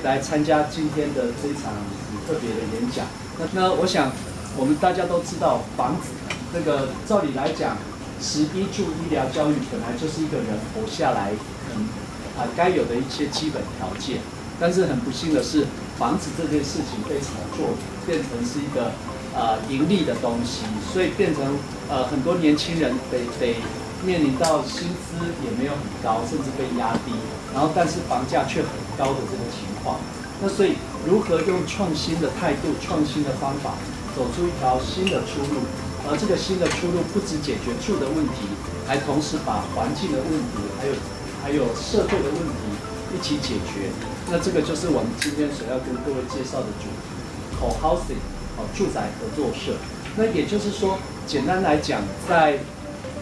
来参加今天的这一场特别的演讲。那我想我们大家都知道，房子这个照理来讲，食衣住医疗教育本来就是一个人活下来该有的一些基本条件。但是很不幸的是，房子这件事情被炒作，变成是一个盈利的东西，所以变成很多年轻人得面临到薪资也没有很高，甚至被压低，然后但是房价却很高的这个情况。那所以如何用创新的态度、创新的方法，走出一条新的出路？而这个新的出路不只解决住的问题，还同时把环境的问题，还有社会的问题一起解决。那这个就是我们今天所要跟各位介绍的主题 ，co-housing， 住宅合作社。那也就是说，简单来讲，在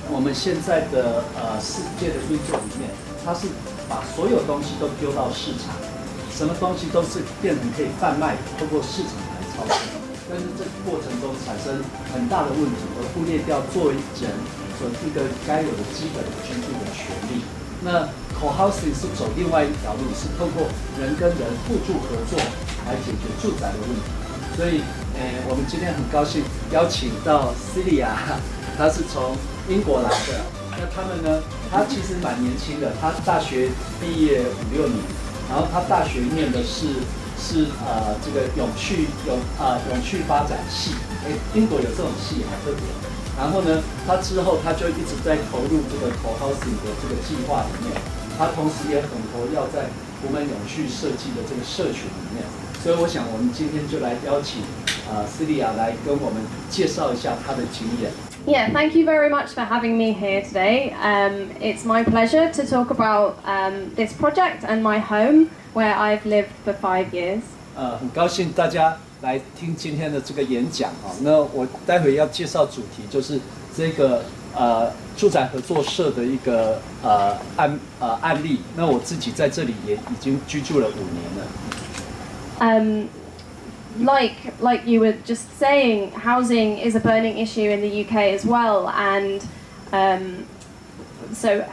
我们现在的世界的运作里面，它是把所有东西都丢到市场，什么东西都是变成可以贩卖，透过市场来操作。但是这个过程中产生很大的问题，而忽略掉作为人所一个该有的基本的居住的权利。那 co-housing 是走另外一条路，是透过人跟人互助合作来解决住宅的问题。所以，我们今天很高兴邀请到 Celia， 她是从英国来的。那他们呢？她其实蛮年轻的，她大学毕业5、6年，然后她大学念的是这个永续发展系，英国有这种系还特别。然后呢，他之后他就一直在投入这个 co-housing 的这个计划里面，他同时也很投要在我们永续设计的这个社群里面。所以我想，我们今天就来邀请Celia 来跟我们介绍一下她的经验。Yeah, thank you very much for having me here today. It's my pleasure to talk about this project and my home, where I've lived for 5 years. 很高兴大家来听今天的这个演讲啊。那我待会要介绍主题就是这个住宅合作社的一个案例。那我自己在这里也已经居住了5年了。Like you were just saying, housing is a burning issue in the UK as well, and so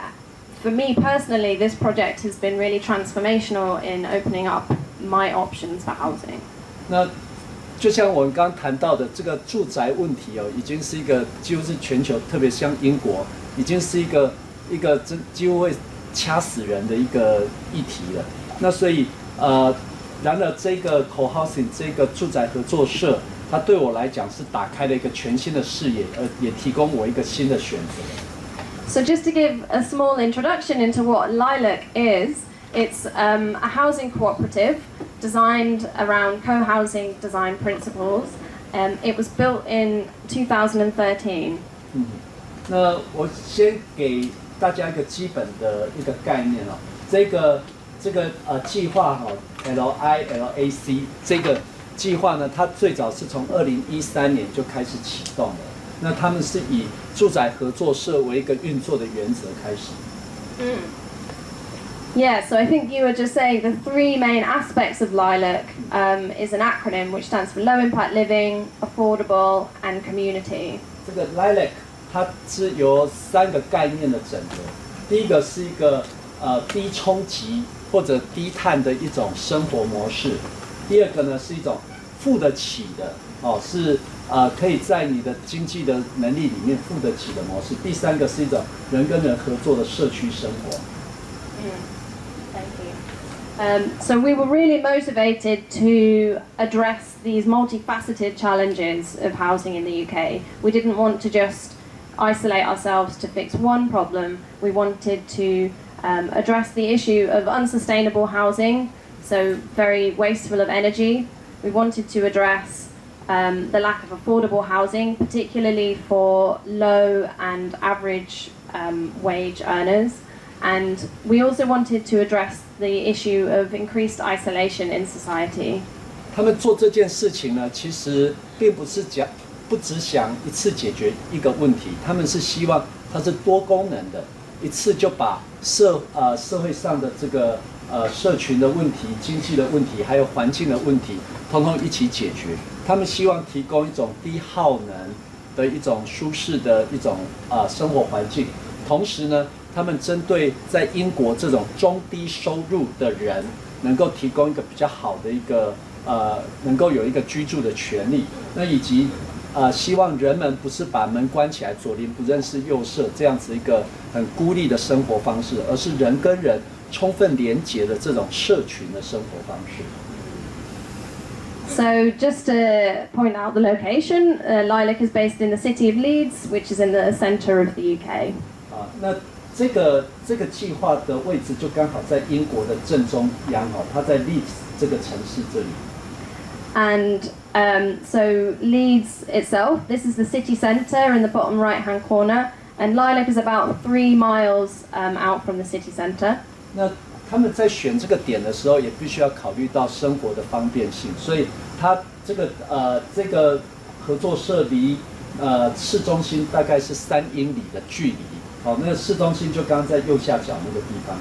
for me personally, this project has been really transformational in opening up my options for housing. 那就像我们刚刚谈到的，这个住宅问题已经是一个几乎是全球，特别像英国，已经是一个几乎会掐死人的一个议题了。那所以然而这个 co-housing 这个住宅合作社，它对我来讲是打开了一个全新的视野，也提供我一个新的选择。So just to give a small introduction into what Lilac is, it's a housing cooperative designed around co-housing design principles. It was built in 2013. 那我先给大家一个基本的一个概念哦，这个计划LILAC 这个计划呢，它最早是从2013年就开始启动的。那他们是以住宅合作社为一个运作的原则开始。Yeah, so I think you were just saying the 3 main aspects of LILAC is an acronym which stands for Low Impact Living, Affordable, and Community. 这个 LILAC 它是由3个概念的整合。第一个是一个低冲击或者低碳的一种生活模式。第二个呢是一种付得起的是可以在你的经济的能力里面付得起的模式。第3个是一种人跟人合作的社区生活。Thank you. So we were really motivated to address these multifaceted challenges of housing in the UK. We didn't want to just isolate ourselves to fix one problem. We wanted to address the issue of unsustainable housing, so very wasteful of energy. We wanted to address the lack of affordable housing, particularly for low and average wage earners. And we also wanted to address the issue of increased isolation in society. 他们做这件事情呢，其实并不只想一次解决一个问题，他们是希望它是多功能的，一次就把社会上的这个社群的问题、经济的问题，还有环境的问题，统统一起解决。他们希望提供一种低耗能的一种舒适的一种生活环境，同时呢，他们针对在英国这种中低收入的人，能够提供一个比较好的一个能够有一个居住的权利，那以及希望人们不是把门关起来，左邻不认识右舍这样子一个很孤立的生活方式，而是人跟人充分连结的这种社群的生活方式。So just to point out the location, Lilac is based in the city of Leeds, which is in the centre of the UK. 那这个计划的位置就刚好在英国的正中央它在 Leeds 这个城市这里。And so Leeds itself, this is the city centre in the bottom right-hand corner, and Lilac is about 3 miles out from the city centre. 那他们在选这个点的时候，也必须要考虑到生活的方便性，所以它这个合作社离市中心大概是3英里的距离。那个市中心就刚刚在右下角那个地方。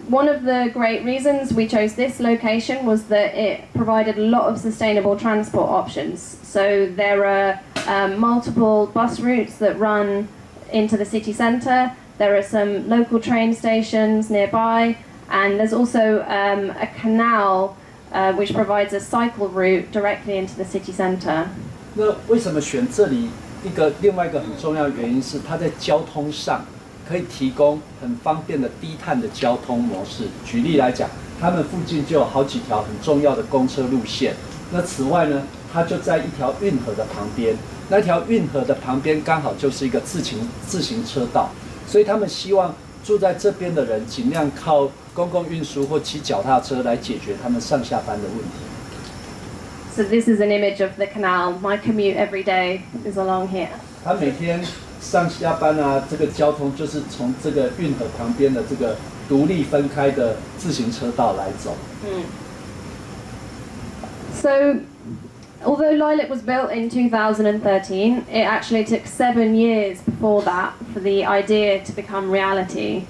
One of the great reasons we chose this location was that it provided a lot of sustainable transport options. So there are multiple bus routes that run into the city centre. There are some local train stations nearby, and there's also a canal which provides a cycle route directly into the city centre. 那为什么选这里？另外一个很重要的原因是，它在交通上可以提供很方便的低碳的交通模式。举例来讲，他们附近就有好几条很重要的公车路线。那此外呢，它就在一条运河的旁边，那条运河的旁边刚好就是一个自行车道，所以他们希望住在这边的人尽量靠公共运输或骑脚踏车来解决他们上下班的问题。So this is an image of the canal. My commute every day is along here. 他每天上下班这个交通就是从这个运河旁边的这个独立分开的自行车道来走。So, although Lilac was built in 2013, it actually took 7 years before that for the idea to become reality.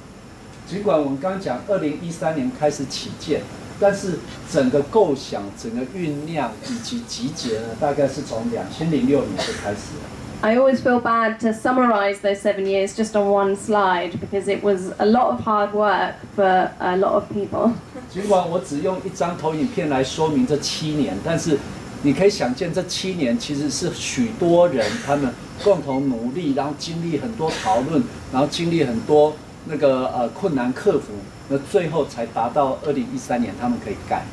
尽管我们刚刚讲2013年开始起建，但是整个构想、整个酝酿以及集结呢，大概是从2006年就开始了。I always feel bad to summarize those 7 years just on one slide because it was a lot of hard work for a lot of people. 尽管我只用一张投影片来说明这7年，但是你可以想见，这7年其实是许多人他们共同努力，然后经历很多讨论，然后经历很多那个困难克服，那最后才达到2013年他们可以盖。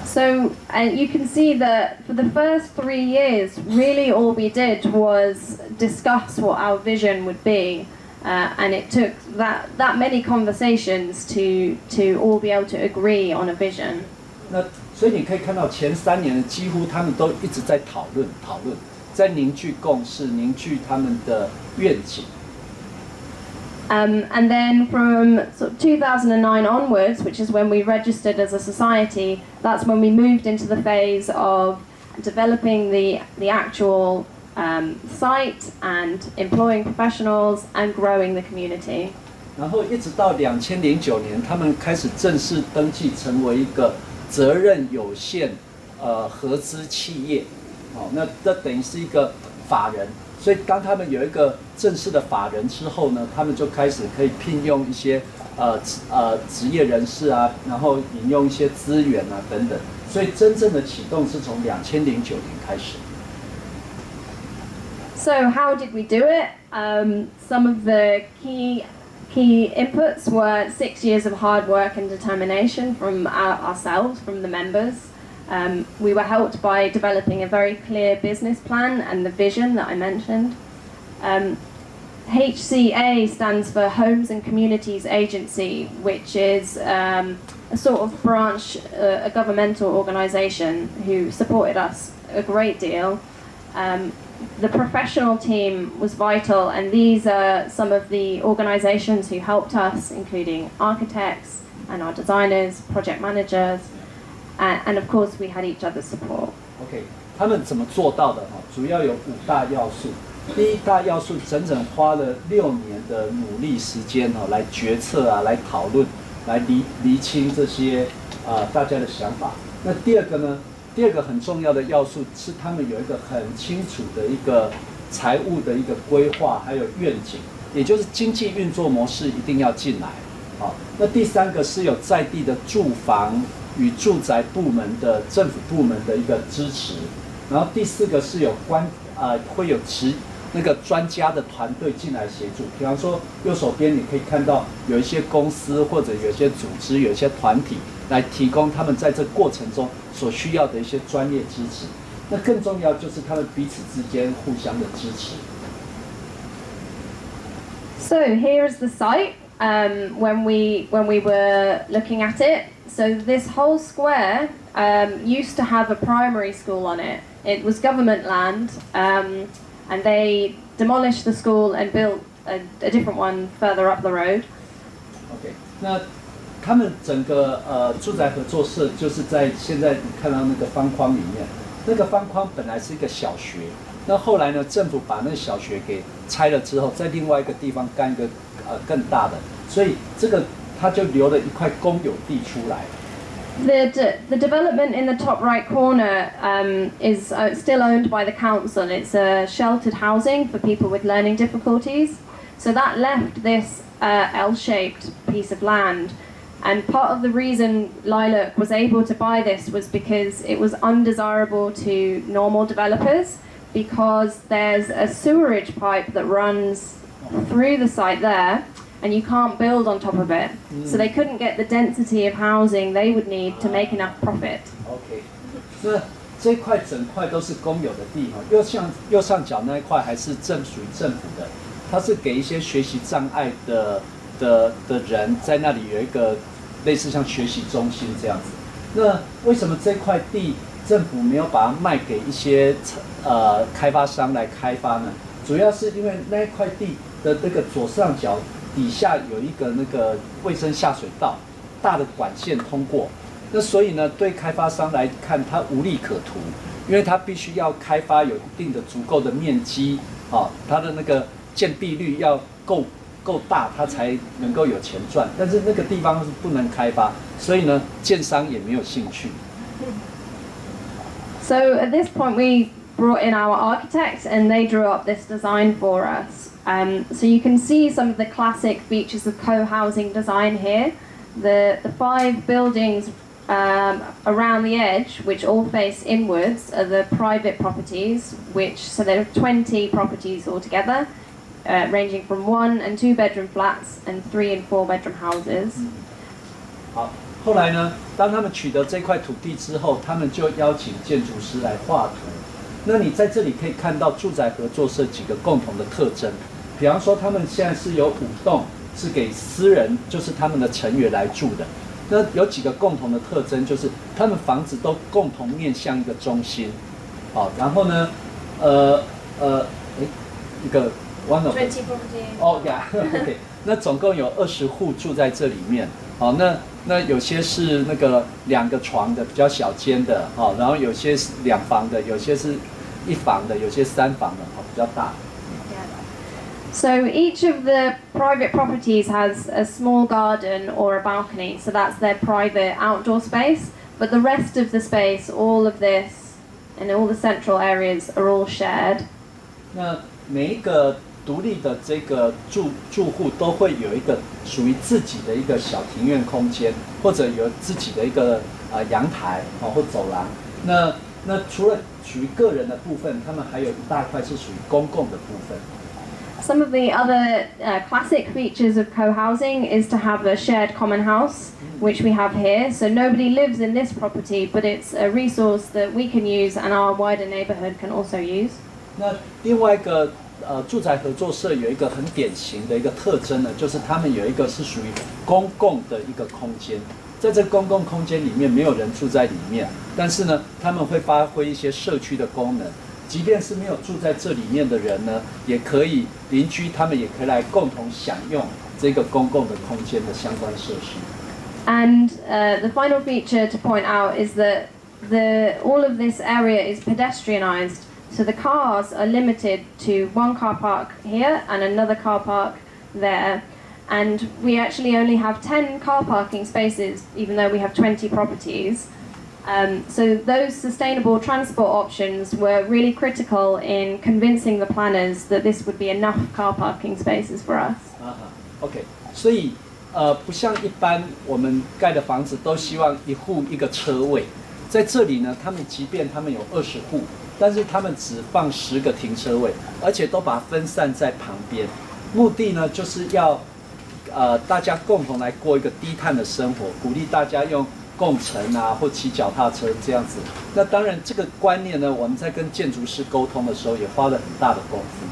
So you can see that for the first 3 years, really all we did was discuss what our vision would be, and it took that many conversations to all be able to agree on a vision. 那所以你可以看到前3年几乎他们都一直在讨论，在凝聚共识，凝聚他们的愿景。And then from sort of 2009 onwards, which is when we registered as a society, that's when we moved into the phase of developing the actual site and employing professionals and growing the community. 然后一直到2009年，他们开始正式登记成为一个责任有限合资企业。那这等于是一个法人。所以当他们有一个正式的法人之后呢，他们就开始可以聘用一些职业人士然后引用一些资源等等。所以真正的启动是从2009年开始。So how did we do it? Some of the key inputs were 6 years of hard work and determination from ourselves, from the members. We were helped by developing a very clear business plan and the vision that I mentioned. HCA stands for Homes and Communities Agency, which is a sort of branch, a governmental organisation who supported us a great deal. The professional team was vital, and these are some of the organisations who helped us, including architects and our designers, project managers, and of course we had each other's support. OK， 他们怎么做到的主要有5大要素。第一大要素整整花了6年的努力时间来决策来讨论，来厘清这些大家的想法。那第二个呢？第二个很重要的要素是他们有一个很清楚的一个财务的一个规划，还有愿景，也就是经济运作模式一定要进来。好，那第3个是有在地的住房与住宅部门的政府部门的一个支持，然后第4个是有会有那个专家的团队进来协助。比方说右手边你可以看到有一些公司或者有一些组织、有一些团体来提供他们在这过程中所需要的一些专业支持。那更重要就是他们彼此之间互相的支持。So here is the site. When we were looking at it, so this whole square used to have a primary school on it. It was government land, and they demolished the school and built a different one further up the road. OK， 那他们整个住宅合作社就是在现在你看到那个方框里面，那个方框本来是一个小学，那后来呢，政府把那个小学给拆了之后，在另外一个地方干一个更大的，所以这个它就留了一块公有地出来。The development in the top right corner is still owned by the council. It's a sheltered housing for people with learning difficulties. So that left this L-shaped piece of land. And part of the reason Lilac was able to buy this was because it was undesirable to normal developers, because there's a sewerage pipe that runs through the site there, and you can't build on top of it. So they couldn't get the density of housing they would need to make enough profit. OK， 那这一块整块都是公有的地哈，右上角那一块还是属于政府的，它是给一些学习障碍的人在那里有一个类似像学习中心这样子。那为什么这块地政府没有把它卖给一些开发商来开发呢？主要是因为那一块地的这个左上角底下有一个那个卫生下水道，大的管线通过。那所以呢，对开发商来看，它无利可图，因为它必须要开发有一定的足够的面积，它的那个建蔽率要够大，它才能够有钱赚。但是那个地方是不能开发，所以呢，建商也没有兴趣。So at this point we brought in our architects and they drew up this design for us. So you can see some of the classic features of co-housing design here. The 5 buildings around the edge, which all face inwards, are the private properties, so there are 20 properties altogether, ranging from 1 and 2 bedroom flats and 3 and 4 bedroom houses. 好，后来呢，当他们取得这块土地之后，他们就邀请建筑师来画图。那你在这里可以看到住宅合作社几个共同的特征，比方说他们现在是有5栋是给私人，就是他们的成员来住的。那有几个共同的特征，就是他们房子都共同面向一个中心，然后呢，一个 one of 20 property. 哦呀 ，OK， 那总共有20户住在这里面，那有些是那个2个床的比较小间的，然后有些是2房的，有些是1房的，有些3房的，比较大。So each of the private properties has a small garden or a balcony, so that's their private outdoor space. But the rest of the space, all of this, and all the central areas are all shared. 那每一个独立的这个住户都会有一个属于自己的一个小庭院空间，或者有自己的一个阳台或走廊。那除了属于个人的部分，他们还有一大块是属于公共的部分。Some of the other classic features of co-housing is to have a shared common house, which we have here. So nobody lives in this property, but it's a resource that we can use and our wider neighborhood can also use. 那另外一个住宅合作社有一个很典型的一个特征呢，就是他们有一个是属于公共的一个空间，在这公共空间里面没有人住在里面，但是呢，他们会发挥一些社区的功能。即便是没有住在这里面的人呢，也可以邻居他们也可以来共同享用这个公共的空间的相关设施。And the final feature to point out is that all of this area is pedestrianised. So the cars are limited to 1 car park here and another car park there. And we actually only have 10 car parking spaces, even though we have 20 properties. So those sustainable transport options were really critical in convincing the planners that this would be enough car parking spaces for us. OK， 所以不像一般我们盖的房子都希望一户一个车位，在这里呢，他们即便他们有20户，但是他们只放10个停车位，而且都把它分散在旁边，目的呢就是要大家共同来过一个低碳的生活，鼓励大家用共乘啊或骑脚踏车这样子。那当然这个观念呢，我们在跟建筑师沟通的时候也花了很大的功夫。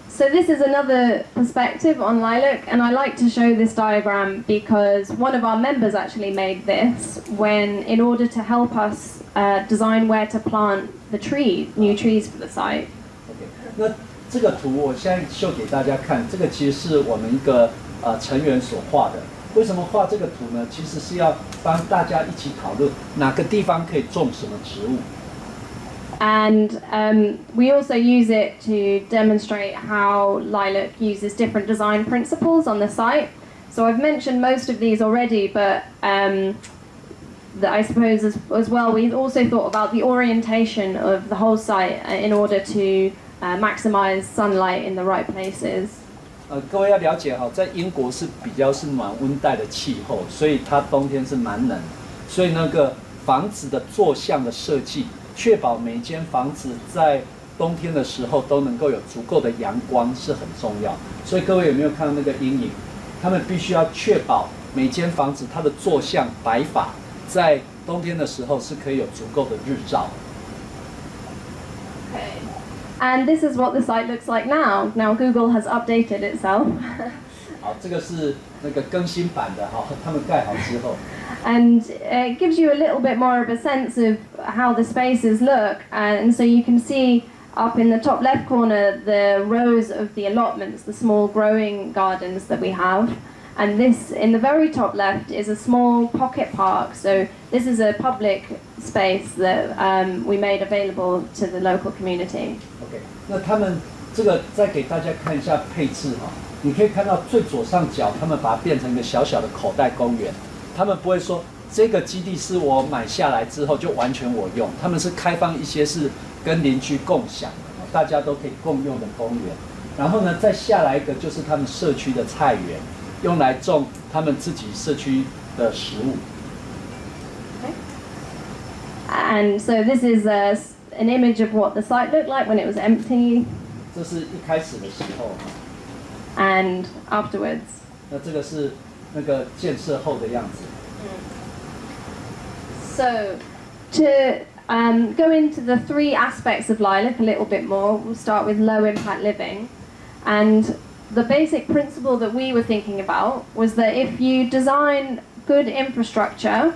So this is another perspective on lilac, and I like to show this diagram because one of our members actually made this when, in order to help us design where to plant the new trees for the site. OK， 那这个图我现在秀给大家看，这个其实是我们一个成员所画的。为什么画这个图呢？其实是要帮大家一起讨论哪个地方可以种什么植物。And we also use it to demonstrate how lilac uses different design principles on the site. So I've mentioned most of these already, but that I suppose as well, we've also thought about the orientation of the whole site in order to maximize sunlight in the right places. 各位要了解哈，在英国是比较是暖温带的气候，所以它冬天是蛮冷，所以那个房子的坐向的设计。确保每间房子在冬天的时候都能够有足够的阳光是很重要。所以各位有没有看到那个阴影？他们必须要确保每间房子它的坐向摆法，在冬天的时候是可以有足够的日照。Okay. And this is what the site looks like now. Now Google has updated itself. 好，这个是那个更新版的哈，他们盖好之后。And it gives you a little bit more of a sense of how the spaces look, and so you can see up in the top left corner the rows of the allotments, the small growing gardens that we have, and this in the very top left is a small pocket park. So this is a public space that we made available to the local community. OK， 那他们这个再给大家看一下配置哈，你可以看到最左上角，他们把它变成一个小小的口袋公园。他们不会说这个基地是我买下来之后就完全我用，他们是开放一些是跟邻居共享的，大家都可以共用的公园。然后呢，再下来一个就是他们社区的菜园，用来种他们自己社区的食物。And so this is an image of what the site looked like when it was empty. 这是一开始的时候。And afterwards. 那这个是那个建设后的样子。So, to go into the 3 aspects of lilac a little bit more, we'll start with low impact living. And the basic principle that we were thinking about was that if you design good infrastructure,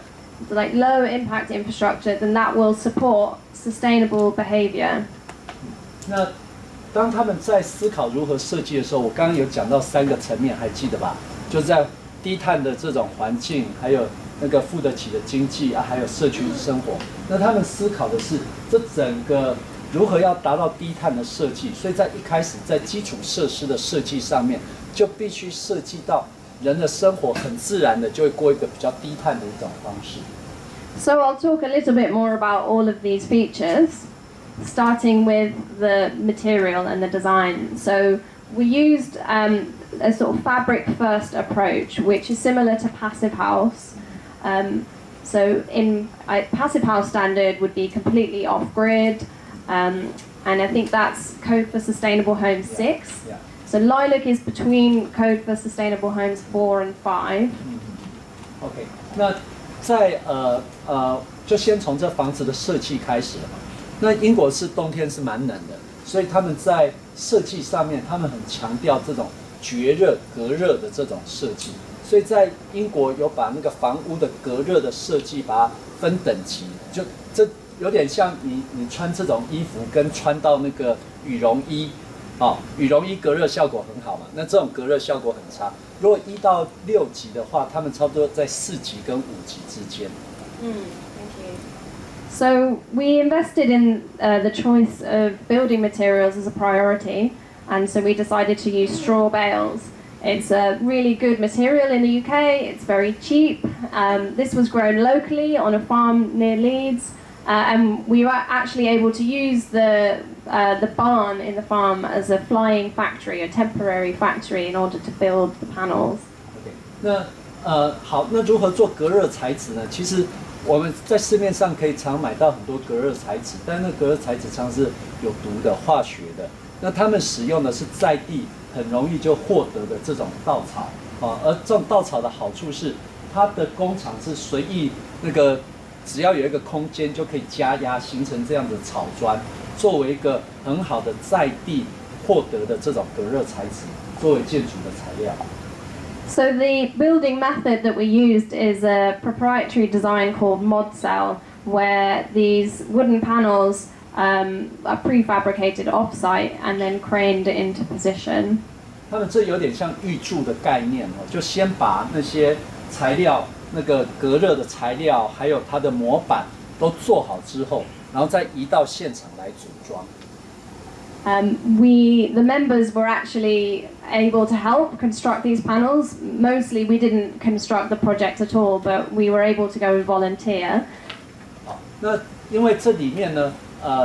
like low impact infrastructure, then that will support sustainable behavior. 那当他们在思考如何设计的时候，我刚刚有讲到3个层面，还记得吧？就在低碳的这种环境，还有那个付得起的经济啊，还有社区生活。那他们思考的是这整个如何要达到低碳的设计，所以在一开始在基础设施的设计上面，就必须设计到人的生活很自然的就会过一个比较低碳的一种方式。So I'll talk a little bit more about all of these features, starting with the material and the design. So we used a sort of fabric-first approach, which is similar to Passive House. So in Passive House standard would be completely off-grid, and I think that's Code for Sustainable Homes 6. Yeah. So Lilac is between Code for Sustainable Homes 4 and 5. OK， 那在就先从这房子的设计开始了嘛。那英国是冬天是蛮冷的，所以他们在设计上面，他们很强调这种绝热隔热的这种设计。所以在英国有把那个房屋的隔热的设计把它分等级，就这有点像你穿这种衣服跟穿到那个羽绒衣，羽绒衣隔热效果很好嘛，那这种隔热效果很差。如果1到6级的话，他们差不多在4级跟5级之间。Thank you. So we invested in the choice of building materials as a priority, and so we decided to use straw bales. It's a really good material in the UK, it's very cheap. This was grown locally on a farm near Leeds, And we were actually able to use the barn in the farm as a flying factory, a temporary factory, in order to build the panels. Okay. 好，那如何做隔热材质呢？其实我们在市面上可以常买到很多隔热材质，但那隔热材质常是有毒的、化学的。那他们使用的是在地很容易就获得的这种稻草而这种稻草的好处是，它的工厂是随意只要有一个空间就可以加压形成这样的草砖，作为一个很好的在地获得的这种隔热材质，作为建筑的材料。So the building method that we used is a proprietary design called mod cell, where these wooden panels are prefabricated off-site and then craned into position. 他们这有点像预铸的概念就先把那些材料。那个隔热的材料，还有它的模板都做好之后，然后再移到现场来组装。The members were actually able to help construct these panels. Mostly, we didn't construct the project at all, but we were able to go volunteer. 好，那因为这里面呢，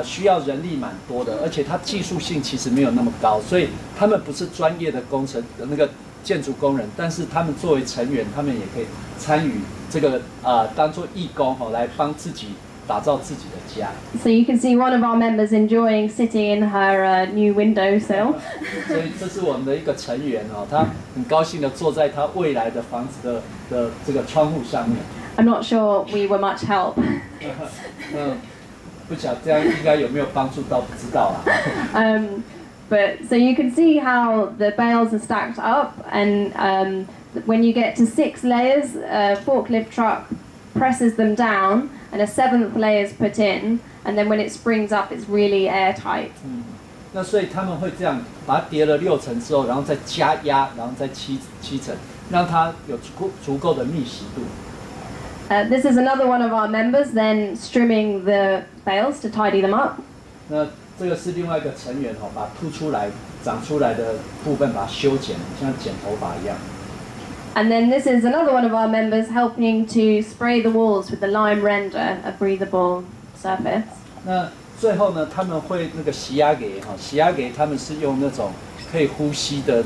需要人力蛮多的，而且它技术性其实没有那么高，所以他们不是专业的工程建筑工人，但是他们作为成员，他们也可以参与这个当做义工来帮自己打造自己的家。So you can see one of our members enjoying sitting in her new windowsill. 所以这是我们的一个成员他很高兴的坐在他未来的房子的这个窗户上面。I'm not sure we were much help. 不晓得这样应该有没有帮助到，不知道啦。But so you can see how the bales are stacked up, and when you get to 6 layers, a forklift truck presses them down, and a 7th layer is put in, and then when it springs up, it's really airtight. 那所以他们会这样把它叠了6层之后，然后再加压，然后再7层，让它有足够的密实度。This is another one of our members then trimming the bales to tidy them up. 那这个是另外一个成员把凸出来、长出来的部分把它修剪，像剪头发一样。And then this is another one of our members helping to spray the walls with the lime render, a breathable surface. 那最后呢，他们会洗压给洗压给他们是用那种可以呼吸的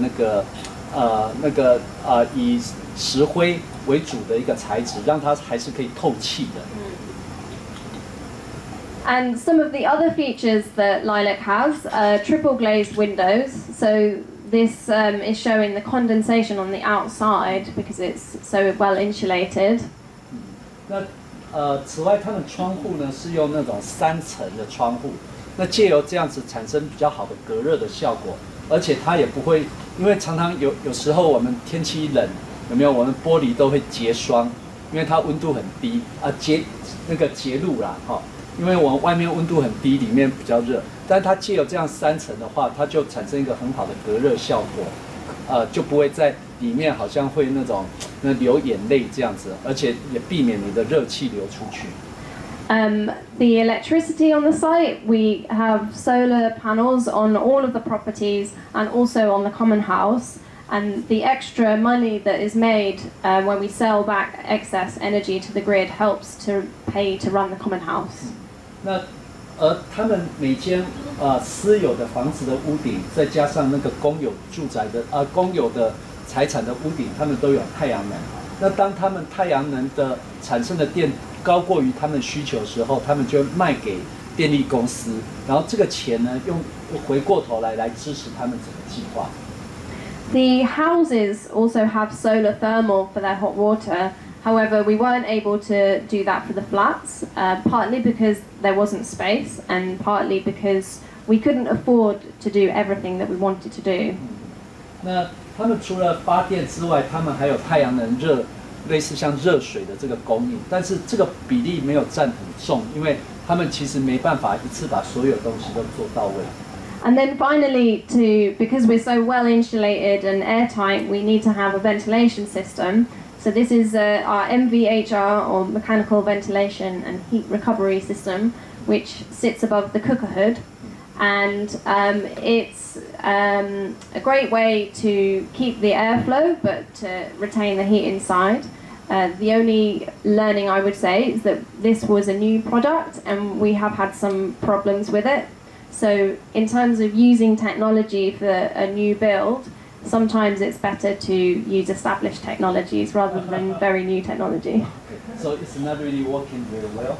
以石灰为主的一个材质，让它还是可以透气的。And some of the other features that Lilac has are triple glazed windows. So this is showing the condensation on the outside because it's so well insulated. 那此外，他们窗户呢是用那种3层的窗户，那借由这样子产生比较好的隔热的效果，而且它也不会，因为常常有时候我们天气冷，有没有？我们玻璃都会结霜，因为它温度很低结露啦因为我们外面温度很低，里面比较热，但是它借由这样3层的话，它就产生一个很好的隔热效果，就不会在里面好像会那种流眼泪这样子，而且也避免你的热气流出去。The electricity on the site, we have solar panels on all of the properties and also on the common house. And the extra money that is made when we sell back excess energy to the grid helps to pay to run the common house. 那他们每间私有的房子的屋顶，再加上那个公有住宅的公有的财产的屋顶，他们都有太阳能。那当他们太阳能的产生的电高过于他们需求的时候，他们就卖给电力公司，然后这个钱呢，回过头来支持他们整个计划。The houses also have solar thermal for their hot water. However, we weren't able to do that for the flats, partly because there wasn't space and partly because we couldn't afford to do everything that we wanted to do. 那他们除了发电之外，他们还有太阳能类似像热水的这个供应，但是这个比例没有占很重，因为他们其实没办法一次把所有东西都做到位。And then finally, because we're so well insulated and airtight, we need to have a ventilation system. So this is our MVHR, or mechanical ventilation and heat recovery system, which sits above the cooker hood. And it's a great way to keep the airflow, but to retain the heat inside. The only learning I would say is that this was a new product and we have had some problems with it. So in terms of using technology for a new build, sometimes it's better to use established technologies rather than very new technology. So it's not really working very well?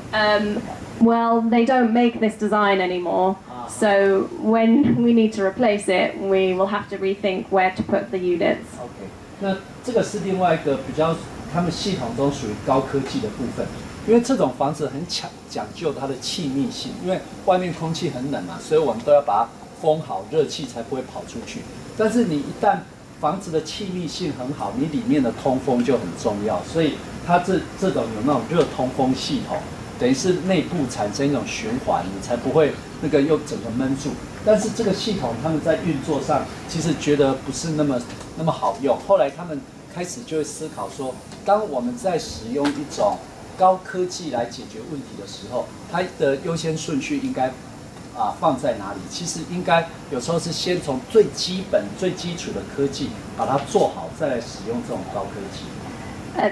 Well, they don't make this design anymore. So when we need to replace it, we will have to rethink where to put the units. OK， 那这个是另外一个比较他们系统中属于高科技的部分，因为这种房子很讲究它的气密性，因为外面空气很冷嘛，所以我们都要把它封好，热气才不会跑出去。但是你一旦房子的气密性很好，你里面的通风就很重要，所以它这种有那种热通风系统，等于是内部产生一种循环，你才不会那个又整个闷住。但是这个系统他们在运作上其实觉得不是那么好用，后来他们开始就会思考说，当我们在使用一种高科技来解决问题的时候，它的优先顺序应该放在哪里？其实应该有时候是先从最基本、最基础的科技把它做好，再来使用这种高科技。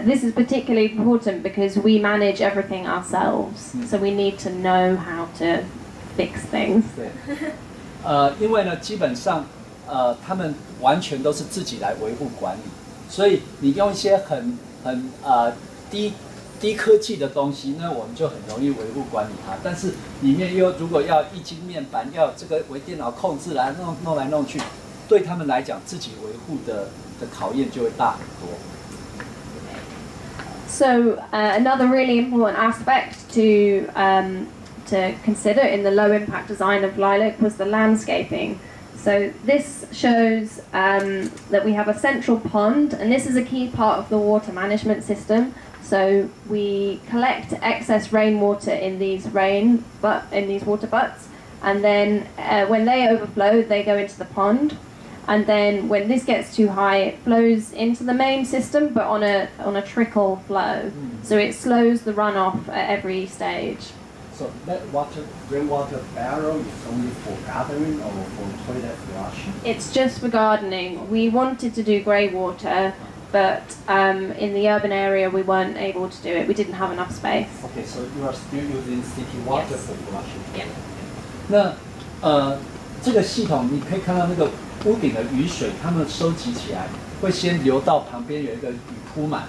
This is particularly important because we manage everything ourselves, so we need to know how to fix things. 对，因为呢，基本上他们完全都是自己来维护管理，所以你用一些很低科技的东西，那我们就很容易维护管理它。但是里面又如果要液晶面板，要这个微电脑控制来弄来弄去，对他们来讲，自己维护的考验就会大很多。So another really important aspect to consider in the low impact design of Lilac was the landscaping. So this shows that we have a central pond, and this is a key part of the water management system. So we collect excess rainwater in these water butts, and then when they overflow, they go into the pond. And then when this gets too high, it flows into the main system, but on a trickle flow. So it slows the runoff at every stage. So that rainwater barrel is only for gardening or for toilet flushing? It's just for gardening. We wanted to do grey water, but in the urban area we weren't able to do it. We didn't have enough space. Okay, so you are still using city water Yes. for flushing? Yeah. 那这个系统你可以看到那个屋顶的雨水，它们收集起来会先流到旁边有一个雨铺满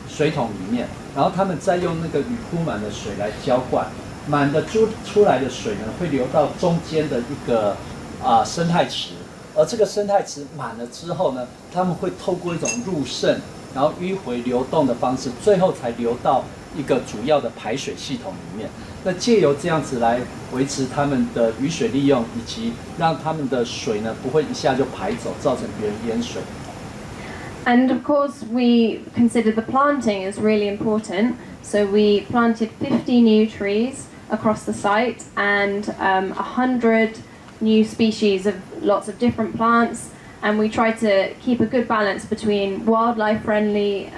水桶里面，然后他们再用那个雨铺满的水来浇灌，满的出来的水呢会流到中间的一个生态池，而这个生态池满了之后呢，他们会透过一种入渗，然后迂回流动的方式，最后才流到一个主要的排水系统里面。那借由这样子来维持他们的雨水利用，以及让他们的水呢不会一下就排走，造成别人淹水。And of course, we considered the planting as really important. So we planted 50 new trees across the site and 100 new species of lots of different plants. And we tried to keep a good balance between wildlife-friendly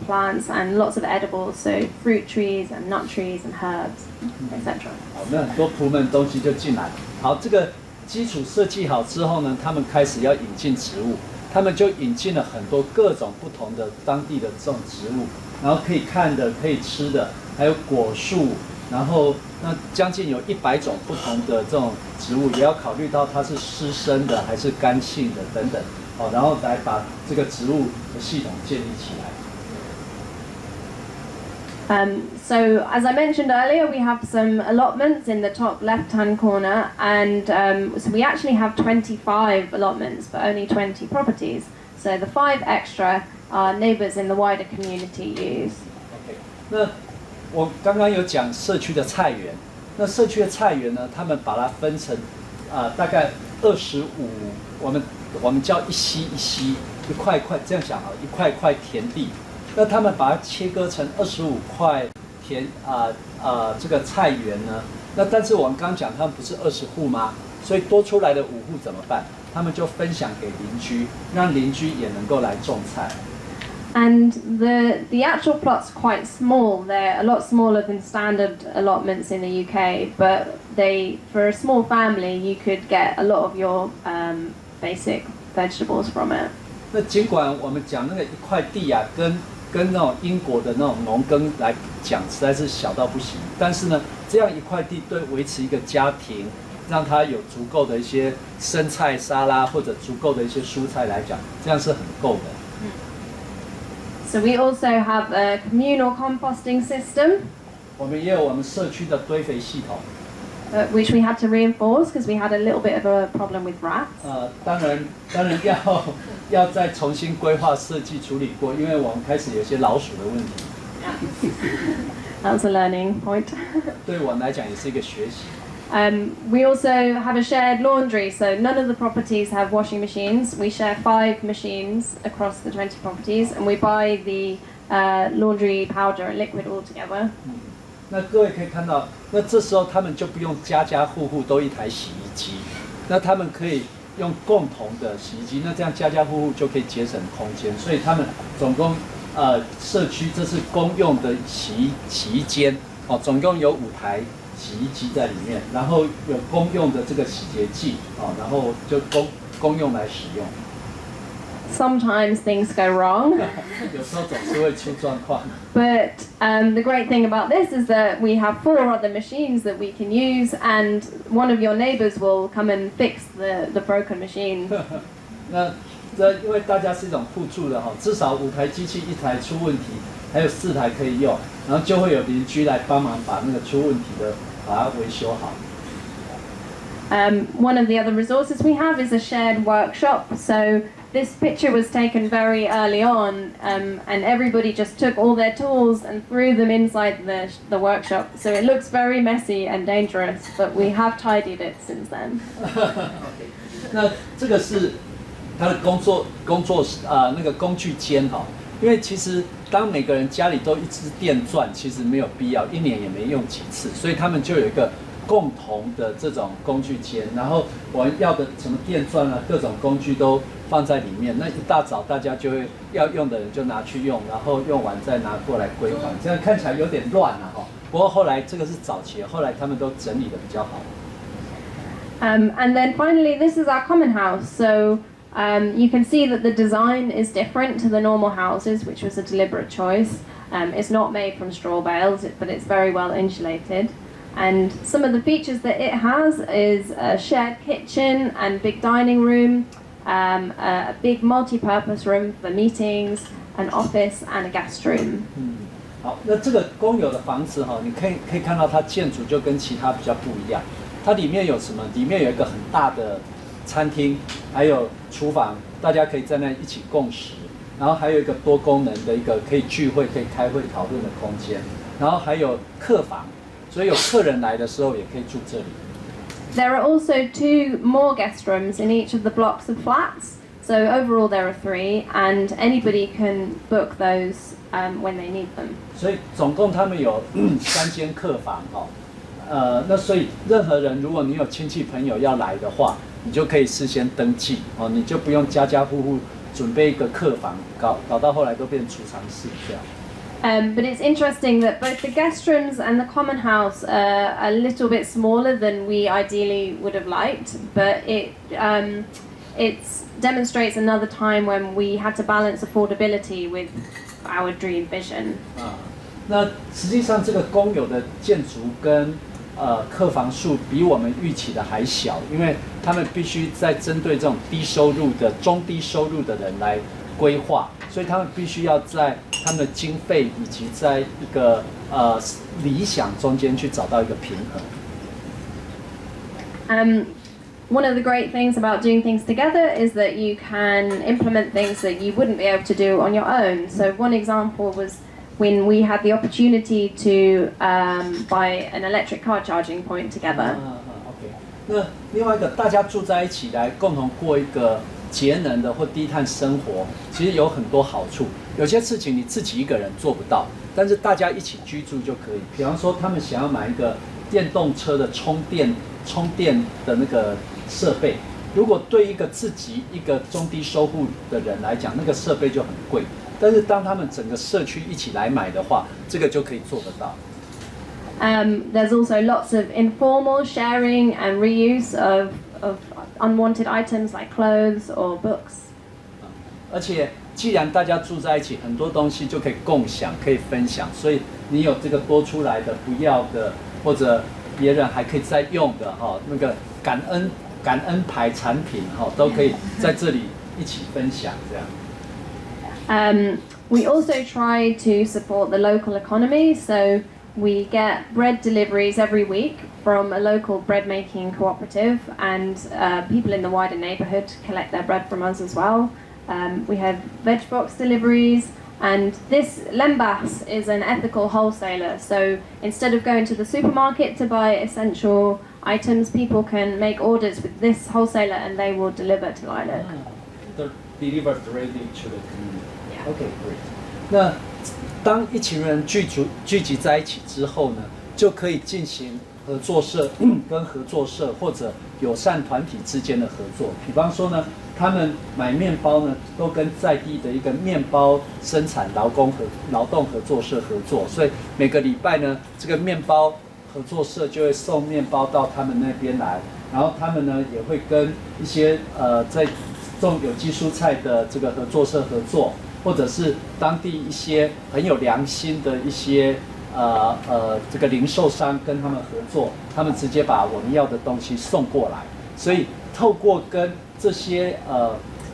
plants and lots of edibles, so fruit trees and nut trees and herbs, etc. 好，那很多仆们东西就进来。好，这个基础设计好之后呢，他们开始要引进植物，他们就引进了很多各种不同的当地的这种植物，然后可以看的、可以吃的，还有果树，然后那将近有100种不同的这种植物，也要考虑到它是湿生的还是干性的等等，好，然后来把这个植物的系统建立起来。So as I mentioned earlier, we have some allotments in the top left-hand corner, and so we actually have 25 allotments, but only 20 properties. So the 5 extra our neighbours in the wider community use. OK， 那我刚刚有讲社区的菜园，那社区的菜园呢，他们把它分成大概25，我们叫一溪一溪，一块块这样想啊，一块块田地。那他们把它切割成25块田这个菜园呢，那但是我们刚刚讲他们不是20户吗？所以多出来的5户怎么办？他们就分享给邻居，让邻居也能够来种菜。And the actual plots are quite small. They're a lot smaller than standard allotments in the UK, but for a small family, you could get a lot of your basic vegetables from it. 那尽管我们讲那个一块地跟跟那种英国的那种农耕来讲，实在是小到不行。但是呢，这样一块地对维持一个家庭，让它有足够的一些生菜沙拉或者足够的一些蔬菜来讲，这样是很够的。So we also have a communal composting system. 我们也有我们社区的堆肥系统。Which we had to reinforce because we had a little bit of a problem with rats. 当然要再重新规划设计处理过，因为我们开始有些老鼠的问题。That was a learning point. 对我们来讲也是一个学习。We also have a shared laundry, so none of the properties have washing machines. We share 5 machines across the 20 properties, and we buy the laundry powder and liquid all together. 那各位可以看到，那这时候他们就不用家家户户都一台洗衣机，那他们可以用共同的洗衣机，那这样家家户户就可以节省空间，所以他们总共社区这是公用的洗衣间哦，总共有5台洗衣机在里面，然后有公用的这个洗洁剂哦，然后就公用来使用。Sometimes things go wrong. 有时候总是会出状况。But the great thing about this is that we have 4 other machines that we can use, and one of your neighbors will come and fix the broken machine. 那因为大家是一种互助的哈，至少5台机器1台出问题，还有4台可以用，然后就会有邻居来帮忙把那个出问题的把它维修好。One of the other resources we have is a shared workshop. So this picture was taken very early on, and everybody just took all their tools and threw them inside the workshop. So it looks very messy and dangerous, but we have tidied it since then. 那这个是他的工作那个工具间哈，因为其实当每个人家里都一支电钻，其实没有必要，1年也没用几次，所以他们就有一个共同的这种工具间，然后我们要的什么电钻啊，各种工具都放在里面。那一大早大家就会要用的人就拿去用，然后用完再拿过来归还，这样看起来有点乱啊哈。不过后来这个是早期，后来他们都整理的比较好。And then finally, this is our common house. So you can see that the design is different to the normal houses, which was a deliberate choice. It's not made from straw bales, but it's very well insulated. And some of the features that it has is a shared kitchen and big dining room, a big multi-purpose room for meetings, an office, and a guest room. 好，那这个公有的房子哈，你可以看到它建筑就跟其他比较不一样。它里面有什么？里面有一个很大的餐厅，还有厨房，大家可以在那一起共食。然后还有一个多功能的一个可以聚会、可以开会讨论的空间。然后还有客房。所以有客人来的时候也可以住这里。There are also 2 more guest rooms in each of the blocks of flats. So overall there are 3, and anybody can book those when they need them. 所以总共他们有3间客房哦。那所以任何人，如果你有亲戚朋友要来的话，你就可以事先登记哦，你就不用家家户户准备一个客房，搞到后来都变储藏室这样。But it's interesting that both the guest rooms and the common house are a little bit smaller than we ideally would have liked, but it demonstrates another time when we had to balance affordability with our dream vision. 那实际上这个公有的建筑跟客房数比我们预期的还小，因为他们必须在针对这种低收入的、中低收入的人来规划，所以他们必须要在他们的经费以及在一个理想中间去找到一个平衡。One of the great things about doing things together is that you can implement things that you wouldn't be able to do on your own. So one example was when we had the opportunity to buy an electric car charging point together. OK， 那另外一个，大家住在一起来共同过一个节能的或低碳生活，其实有很多好处。有些事情你自己一个人做不到，但是大家一起居住就可以。比方说，他们想要买一个电动车的充电的那个设备，如果对一个自己一个中低收入的人来讲，那个设备就很贵。但是当他们整个社区一起来买的话，这个就可以做得到。There's also lots of informal sharing and reuse of unwanted items like clothes or books. 而且既然大家住在一起，很多东西就可以共享，可以分享，所以你有这个多出来的不要的，或者别人还可以再用的哈，那个感恩牌产品哈，都可以在这里一起分享这样。We also try to support the local economy, so we get bread deliveries every week from a local bread making cooperative, and people in the wider neighbourhood collect their bread from us as well. We have veg box deliveries, and this Lembas is an ethical wholesaler, so instead of going to the supermarket to buy essential items, people can make orders with this wholesaler and they will deliver to Lilac. They're delivered directly to the community. Okay, great. 那当一群人聚集在一起之后呢，就可以进行合作社跟合作社或者友善团体之间的合作。比方说呢，他们买面包呢，都跟在地的一个面包生产劳动合作社合作，所以每个礼拜呢，这个面包合作社就会送面包到他们那边来，然后他们呢也会跟一些在种有机蔬菜的这个合作社合作，或者是当地一些很有良心的一些这个零售商跟他们合作，他们直接把我们要的东西送过来。所以透过跟这些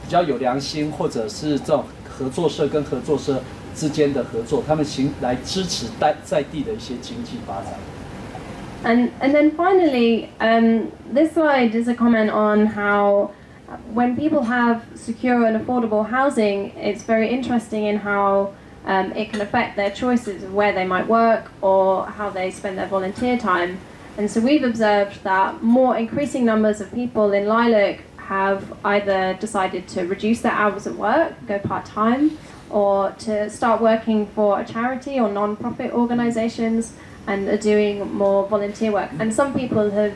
比较有良心或者是这种合作社跟合作社之间的合作，他们来支持在地的一些经济发展。And then finally, this slide is a comment on how when people have secure and affordable housing, it's very interesting in how it can affect their choices of where they might work or how they spend their volunteer time. And so we've observed that more increasing numbers of people in Lilac have either decided to reduce their hours of work, go part-time, or to start working for a charity or non-profit organizations and are doing more volunteer work. And some people have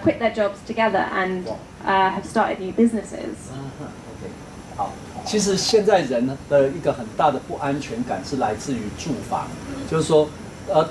quit their jobs together and have started new businesses. OK， 好，其实现在人的一个很大的不安全感是来自于住房，就是说，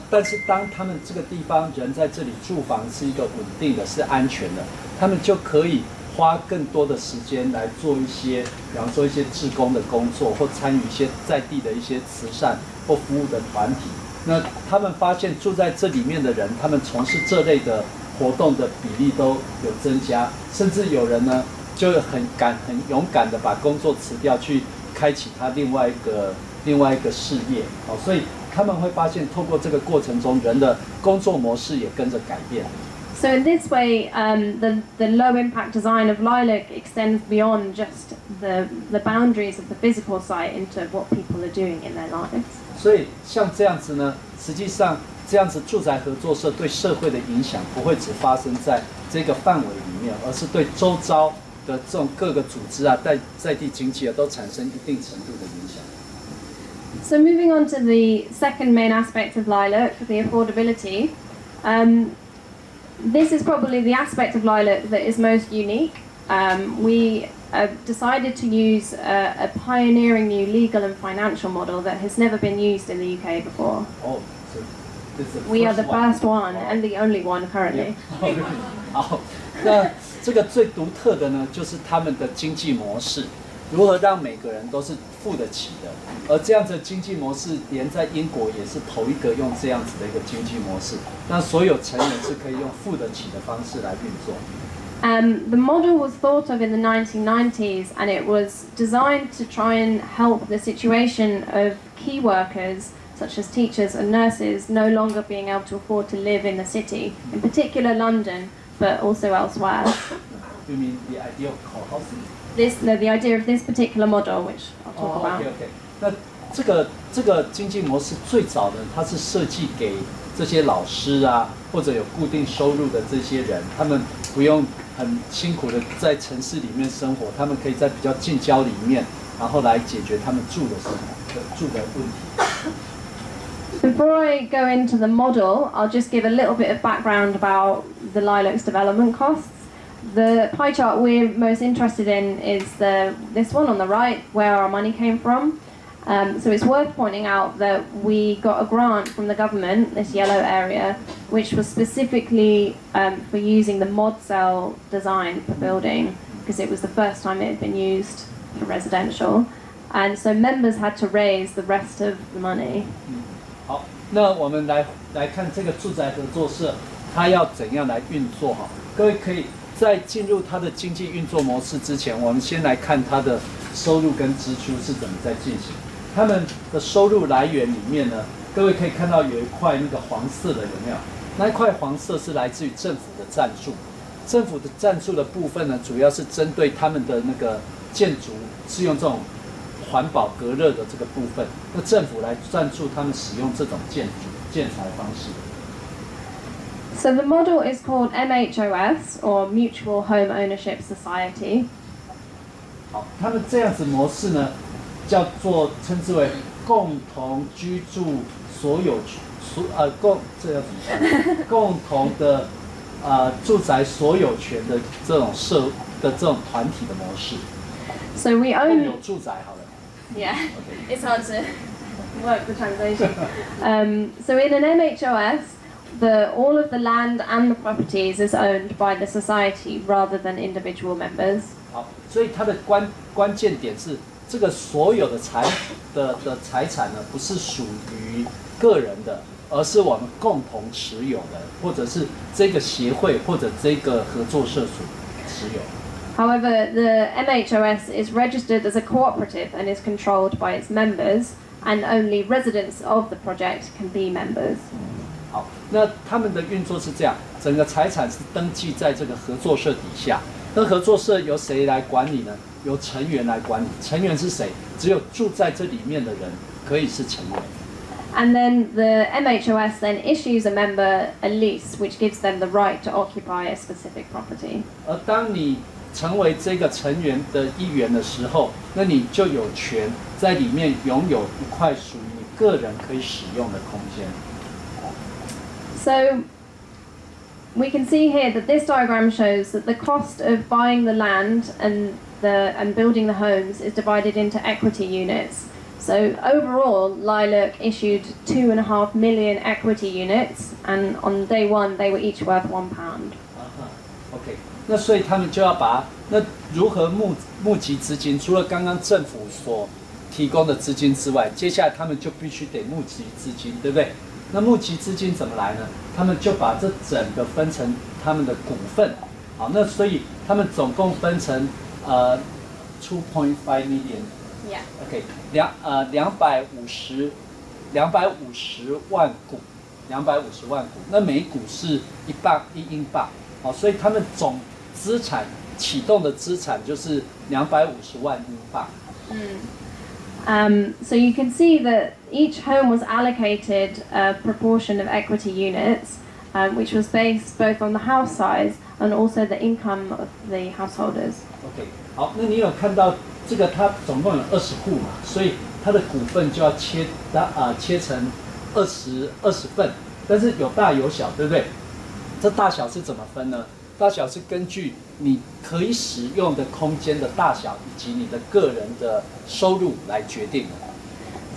但是当他们这个地方人在这里住房是一个稳定的、是安全的，他们就可以花更多的时间来做一些，比方说一些志工的工作，或参与一些在地的一些慈善或服务的团体。那他们发现住在这里面的人，他们从事这类的活动的比例都有增加，甚至有人呢就很勇敢的把工作辞掉，去开启他另外一个事业。好，所以他们会发现，透过这个过程中，人的工作模式也跟着改变。So in this way, the low impact design of Lilac extends beyond just the boundaries of the physical site into what people are doing in their lives. 所以像这样子呢，实际上这样子住宅合作社对社会的影响不会只发生在这个范围里面，而是对周遭的这种各个组织啊，在地经济啊，都产生一定程度的影响。So moving on to the second main aspect of Lilac, the affordability. This is probably the aspect of Lilac that is most unique. We decided to use a pioneering new legal and financial model that has never been used in the UK before. Oh, so this is the We are the first one and the only one currently. 好，那这个最独特的呢，就是他们的经济模式，如何让每个人都是付得起的。而这样子的经济模式，连在英国也是头一个用这样子的一个经济模式，那所有成员是可以用付得起的方式来运作。The model was thought of in the 1990s, and it was designed to try and help the situation of key workers, such as teachers and nurses, no longer being able to afford to live in the city, in particular London, but also elsewhere. You mean the idea of co-housing? The idea of this particular model, which I'll talk about. OK。那这个经济模式最早的，它是设计给这些老师啊，或者有固定收入的这些人，他们不用很辛苦的在城市里面生活，他们可以在比较近郊里面，然后来解决他们住的问题。Before I go into the model, I'll just give a little bit of background about the Lilac's development costs. The pie chart we're most interested in is this one on the right, where our money came from. So it's worth pointing out that we got a grant from the government, this yellow area, which was specifically for using the mod cell design for building, because it was the first time it had been used for residential. and so members had to raise the rest of the money. 好，那我们来看这个住宅合作社，它要怎样来运作哈？各位可以在进入它的经济运作模式之前，我们先来看它的收入跟支出是怎么在进行。他们的收入来源里面呢，各位可以看到有一块那个黄色的有没有？那一块黄色是来自于政府的赞助。政府的赞助的部分呢，主要是针对他们的那个建筑是用这种环保隔热的这个部分，那政府来赞助他们使用这种建材方式。So the model is called MHOS, or Mutual Home Ownership Society. 好，他们这样子模式呢，称之为共同居住所有权，这要怎么讲？共同的住宅所有权的这种这种团体的模式。So we 共 own. 有住宅好了。Yeah, Okay. it's hard to work the translation. So in an MHOS, all of the land and the properties is owned by the society rather than individual members. 好，所以它的关键点是，这个所有的财产呢，不是属于个人的，而是我们共同持有的，或者是这个协会或者这个合作社所持有。However, the MHOS is registered as a cooperative and is controlled by its members, and only residents of the project can be members. 好，那他们的运作是这样，整个财产是登记在这个合作社底下。那合作社由谁来管理呢？由成员来管理。成员是谁？只有住在这里面的人可以是成员。And then the MHOS then issues a member a lease, which gives them the right to occupy a specific property. 而当你成为这个成员的一员的时候，那你就有权在里面拥有一块属于你个人可以使用的空间。So we can see here that this diagram shows that the cost of buying the land and building the homes is divided into equity units. So overall, Lilac issued 2.5 million equity units, and on day one they were each worth £1. OK， 那所以他们就要那如何募集资金？除了刚刚政府所提供的资金之外，接下来他们就必须得募集资金，对不对？那募集资金怎么来呢？他们就把这整个分成他们的股份。好，那所以他们总共分成2.5 million。Yeah. OK， 250万股，250万股。那每股是1英镑。好，所以他们总资产启动的资产就是250万英镑。So you can see that each home was allocated a proportion of equity units, which was based both on the house size and also the income of the householders. OK， 好，那你有看到这个它总共有20户嘛，所以它的股份就要切成20份，但是有大有小，对不对？这大小是怎么分呢？大小是根据你可以使用的空间的大小以及你的个人的收入来决定的。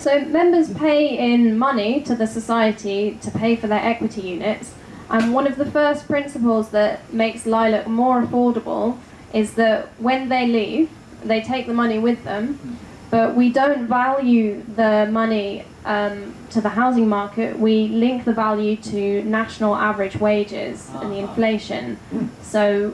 So members pay in money to the society to pay for their equity units, and one of the first principles that makes Lilac more affordable is that when they leave, they take the money with them, but we don't value the money to the housing market. We link the value to national average wages and the inflation. So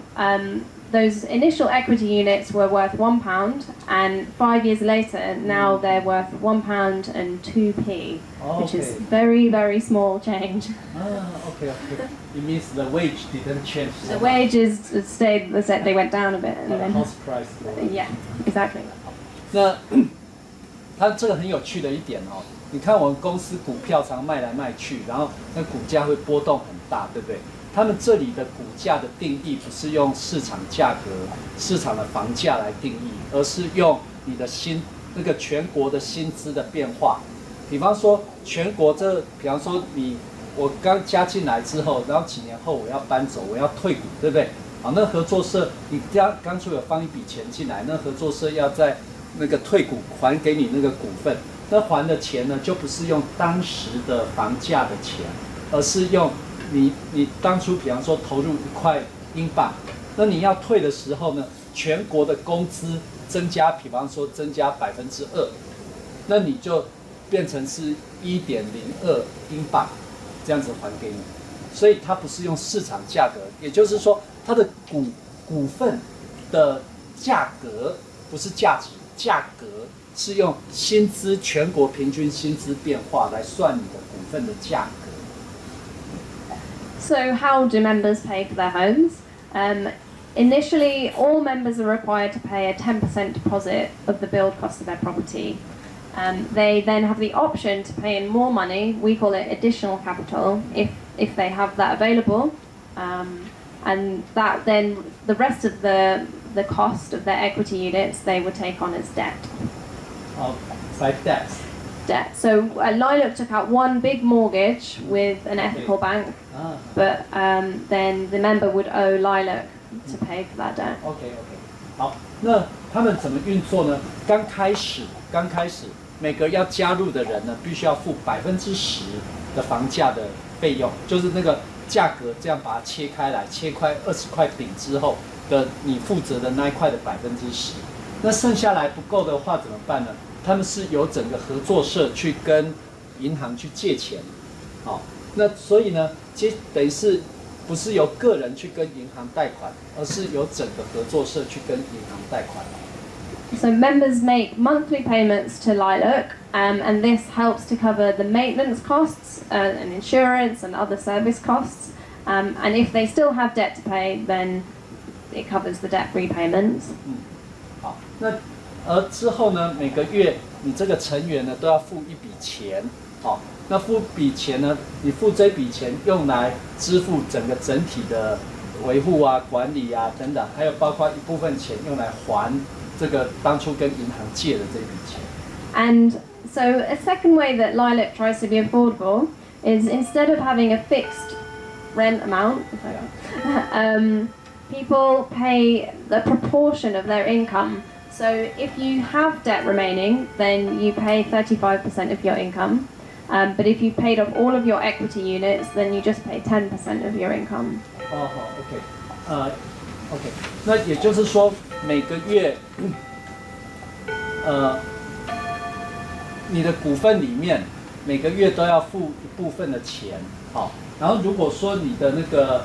those initial equity units were worth £1, and 5 years later, now they're worth £1 and 2p, which is very, very small change. OK. It means the wage didn't change. The wages stayed the same. They went down a bit, and then house price. Yeah, exactly. 那它这个很有趣的一点哦，你看我们公司股票常卖来卖去，然后那股价会波动很大，对不对？他们这里的股价的定义不是用市场价格、市场的房价来定义，而是用你的那个全国的薪资的变化。比方说全国比方说我刚加进来之后，然后几年后我要搬走，我要退股，对不对？好，那合作社你刚初有放一笔钱进来，那合作社要在那个退股还给你那个股份，那还的钱呢，就不是用当时的房价的钱，而是用你当初比方说投入1块英镑，那你要退的时候呢，全国的工资增加，比方说增加2%，那你就变成是1.02英镑这样子还给你。所以它不是用市场价格，也就是说它的股份的价格不是价值，价格是用薪资全国平均薪资变化来算你的股份的价格。So how do members pay for their homes? Initially, all members are required to pay a 10% deposit of the build cost of their property. They then have the option to pay in more money. We call it additional capital if they have that available, and that then the rest of the cost of their equity units they would take on as debt. Like debt. Debt. So Lilac took out one big mortgage with an ethical bank, but then the member would owe Lilac to pay for that debt. OK， 好，那他们怎么运作呢？刚开始，每个要加入的人呢，必须要付10%的房价的费用，就是那个价格这样把它切开来，切块20块饼之后的你负责的那一块的10%。那剩下来不够的话怎么办呢？他们是由整个合作社去跟银行去借钱，好，那所以呢，等于是不是由个人去跟银行贷款，而是由整个合作社去跟银行贷款。So members make monthly payments to Lilac, and this helps to cover the maintenance costs and insurance and other service costs. And if they still have debt to pay, then it covers the debt repayments. 好，那之后呢，每个月你这个成员呢都要付一笔钱，好，那付笔钱呢，你付这笔钱用来支付整体的维护啊、管理啊等等，还有包括一部分钱用来还这个当初跟银行借的这笔钱。And so a second way that Lilac tries to be affordable is instead of having a fixed rent amount, people pay the proportion of their income. So if you have debt remaining, then you pay 35% of your income. But if you've paid off all of your equity units, then you just pay 10% of your income. 哦，好 ，OK， 那也就是说每个月，你的股份里面每个月都要付一部分的钱，好，然后如果说你的那个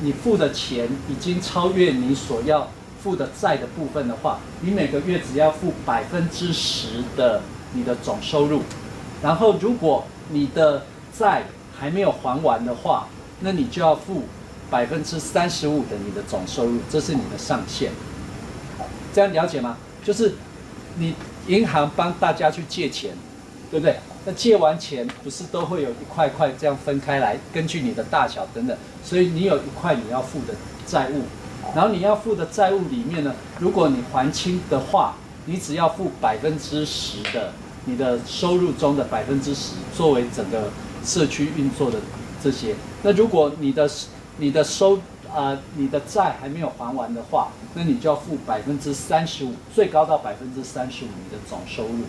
你付的钱已经超越你所要付的债的部分的话，你每个月只要付10%的你的总收入。然后如果你的债还没有还完的话，那你就要付35%的你的总收入，这是你的上限。这样了解吗？就是你银行帮大家去借钱，对不对？那借完钱不是都会有一块块这样分开来，根据你的大小等等，所以你有一块你要付的债务，然后你要付的债务里面呢，如果你还清的话，你只要付10%的你的收入中的10%作为整个社区运作的这些。那如果你的债还没有还完的话，那你就要付35%，最高到35%你的总收入。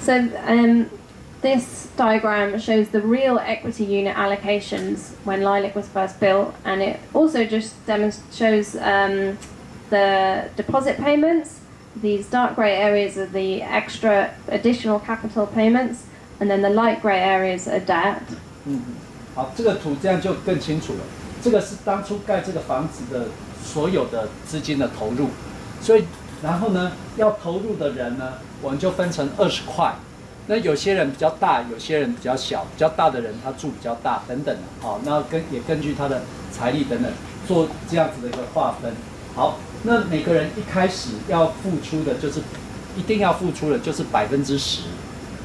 So this diagram shows the real equity unit allocations when Lilac was first built, and it also just shows the deposit payments. These dark grey areas are the extra additional capital payments, and then the light grey areas are debt. 好，这个图这样就更清楚了。这个是当初盖这个房子的所有的资金的投入，所以然后呢，要投入的人呢，我们就分成20块。那有些人比较大，有些人比较小，比较大的人他住比较大等等的，好，那也根据他的财力等等做这样子的一个划分。好，那每个人一开始要付出的就是一定要付出的就是10%，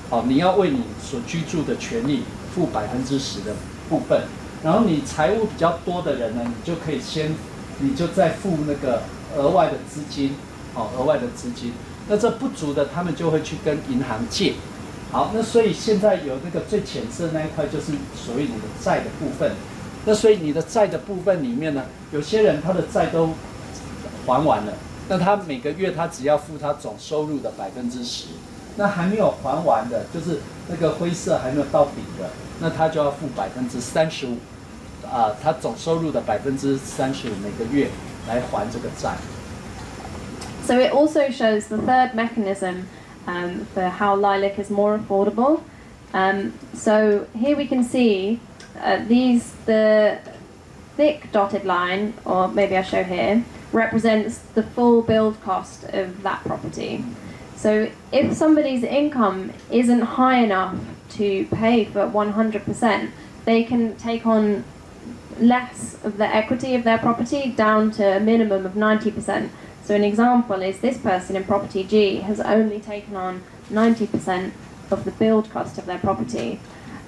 好，你要为你所居住的权利付10%的部分。然后你财务比较多的人呢，你就再付那个额外的资金，额外的资金。那这不足的，他们就会去跟银行借。好，那所以现在有那个最浅色那一块，就是所谓你的债的部分。那所以你的债的部分里面呢，有些人他的债都还完了，那他每个月他只要付他总收入的10%。那还没有还完的，就是那个灰色还没有到顶的，那他就要付35%。他总收入的35%每个月来还这个债。So it also shows the third mechanism for how LILAC is more affordable. So here we can see the thick dotted line, or maybe I'll show here, represents the full build cost of that property. So if somebody's income isn't high enough to pay for 100%, they can take on less of the equity of their property down to a minimum of 90%. So an example is this person in property G has only taken on 90% of the build cost of their property.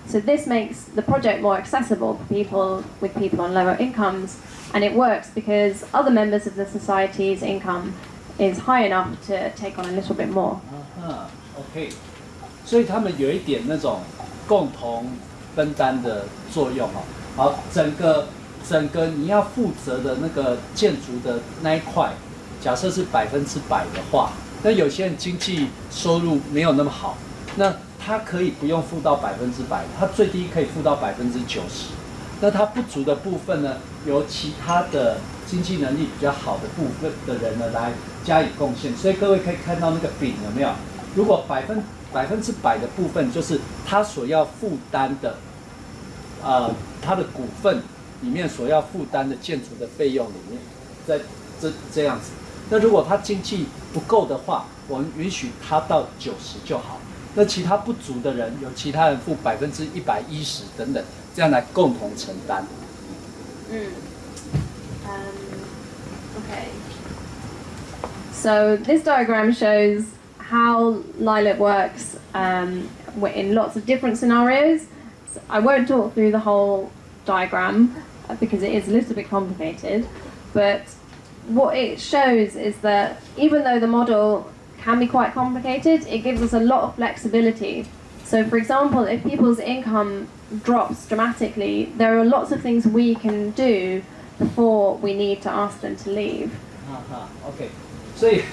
So this makes the project more accessible for people on lower incomes, and it works because other members of the society's income is high enough to take on a little bit more. OK， 所以他们有一点那种共同分担的作用哦。好，整个你要负责的那个建筑的那一块，假设是100%的话，那有些人经济收入没有那么好，那他可以不用付到100%，他最低可以付到90%。那他不足的部分呢，由其他的经济能力比较好的部分的人呢来加以贡献。所以各位可以看到那个饼有没有？如果100%的部分就是他所要负担的，他的股份里面所要负担的建筑的费用里面，在这样子。那如果他经济不够的话，我们允许他到90就好。那其他不足的人，有其他人付110%等等，这样来共同承担。Okay. So this diagram shows how LILAC works in lots of different scenarios. So I won't talk through the whole diagram because it is a little bit complicated, but what it shows is that even though the model can be quite complicated, it gives us a lot of flexibility. So for example, if people's income drops dramatically, there are lots of things we can do before we need to ask them to leave. OK， 所以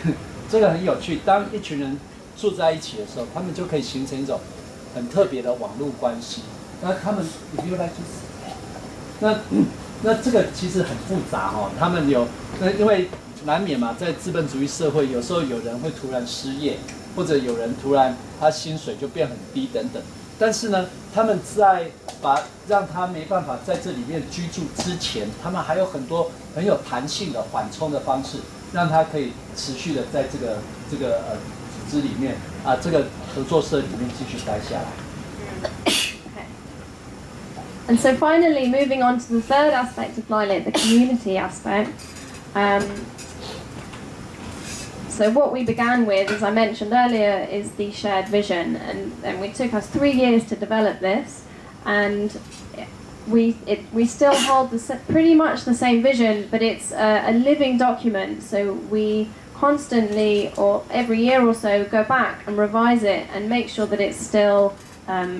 这个很有趣。当一群人住在一起的时候，他们就可以形成一种很特别的网络关系。那他们 ，if you like to， 那这个其实很复杂哦。他们因为难免嘛，在资本主义社会，有时候有人会突然失业，或者有人突然他薪水就变很低等等。但是呢，他们在让他没办法在这里面居住之前，他们还有很多很有弹性的缓冲的方式，让他可以持续的在这个组织里面这个合作社里面继续待下来。Okay. And so finally, moving on to the third aspect of LILAC, the community aspect. So what we began with, as I mentioned earlier, is the shared vision, and it took us 3 years to develop this, and we still hold pretty much the same vision, but it's a living document. So we constantly, or every year or so, go back and revise it and make sure that it still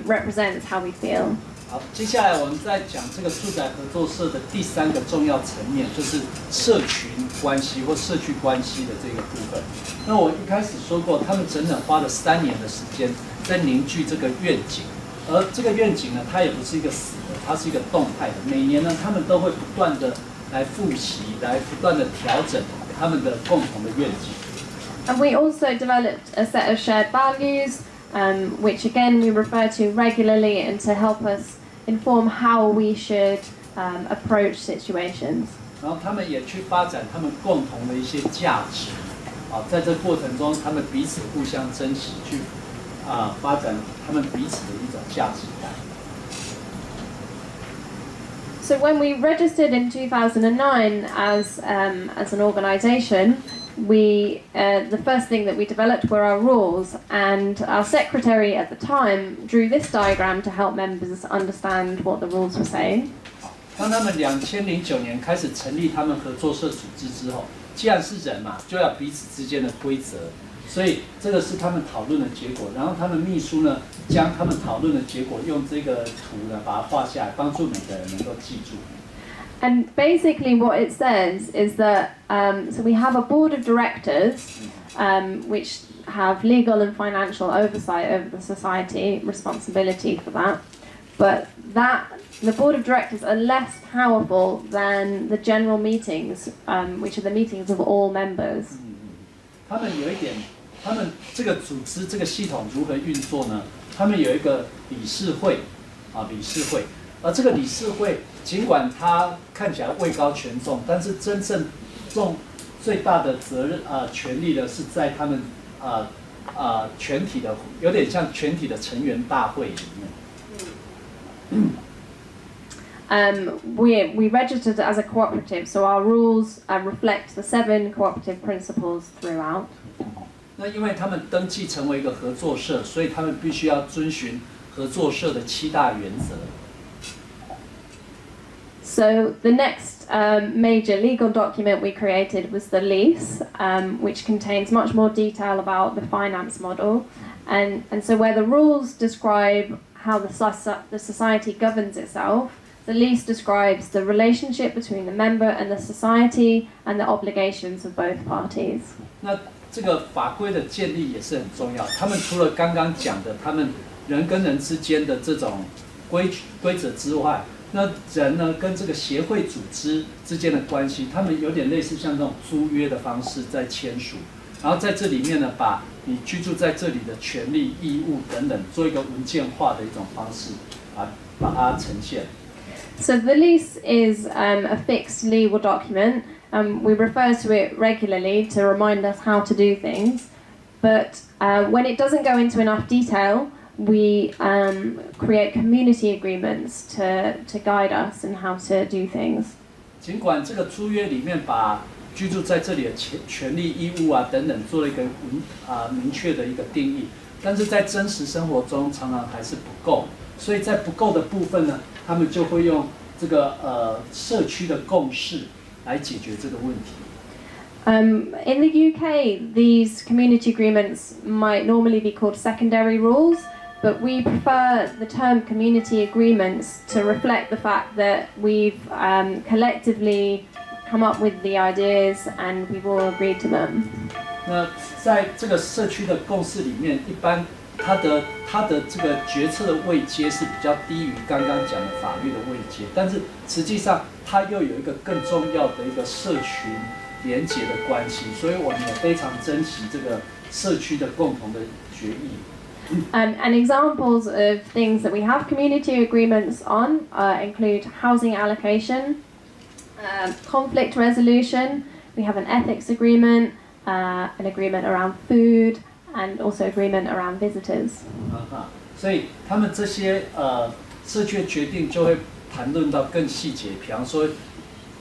represents how we feel. 好，接下来我们再讲这个住宅合作社的第3个重要层面，就是社群关系或社区关系的这个部分。那我一开始说过，他们整整花了3年的时间在凝聚这个愿景，而这个愿景呢，它也不是一个死的，它是一个动态的。每年呢，他们都会不断的来复习，来不断的调整他们的共同的愿景。And we also developed a set of shared values, which again we refer to regularly, and to help us inform how we should approach situations. 然后他们也去发展他们共同的一些价值，在这过程中，他们彼此互相珍惜，去发展他们彼此的一种价值感。So when we registered in 2009 as an organisation, the first thing that we developed were our rules, and our secretary at the time drew this diagram to help members understand what the rules were saying. 当他们2009年开始成立他们合作社组织之后，既然是人嘛，就要彼此之间的规则，所以这个是他们讨论的结果。然后他们秘书呢，将他们讨论的结果用这个图呢把它画下来，帮助每个人能够记住。And basically what it says is that, so we have a board of directors, which have legal and financial oversight over the society, responsibility for that. but the board of directors are less powerful than the general meetings, which are the meetings of all members. 他们有一点，他们这个组织这个系统如何运作呢？他们有一个理事会，理事会，而这个理事会尽管它看起来位高权重，但是真正最大的责任权力呢是在他们全体的，有点像全体的成员大会里面。We registered as a cooperative, so our rules reflect the 7 cooperative principles throughout. 那因为他们登记成为一个合作社，所以他们必须要遵循合作社的7大原则。So the next major legal document we created was the lease, which contains much more detail about the finance model, and so where the rules describe how the society governs itself, the lease describes the relationship between the member and the society and the obligations of both parties. 那这个法规的建立也是很重要。他们除了刚刚讲的，他们人跟人之间的这种规则之外，那人呢跟这个协会组织之间的关系，他们有点类似像这种租约的方式在签署，然后在这里面呢，把你居住在这里的权利、义务等等，做一个文件化的一种方式，把它呈现。So the lease is a fixed legal document. We refer to it regularly to remind us how to do things, but when it doesn't go into enough detail, we create community agreements to guide us in how to do things. 尽管这个租约里面把居住在这里的权利、义务等等做了一个明确的一个定义，但是在真实生活中常常还是不够，所以在不够的部分呢，他们就会用这个社区的共识来解决这个问题。In the UK, these community agreements might normally be called secondary rules, but we prefer the term community agreements to reflect the fact that we've collectively come up with the ideas and we've all agreed to them. 那在这个社区的共识里面，一般它的这个决策的位阶是比较低于刚刚讲的法律的位阶，但是实际上它又有一个更重要的一个社群连结的关系，所以我们也非常珍惜这个社区的共同的决议。And examples of things that we have community agreements on include housing allocation, conflict resolution, we have an ethics agreement, an agreement around food, and also agreement around visitors. 所以他们这些社区的决定就会谈论到更细节，比方说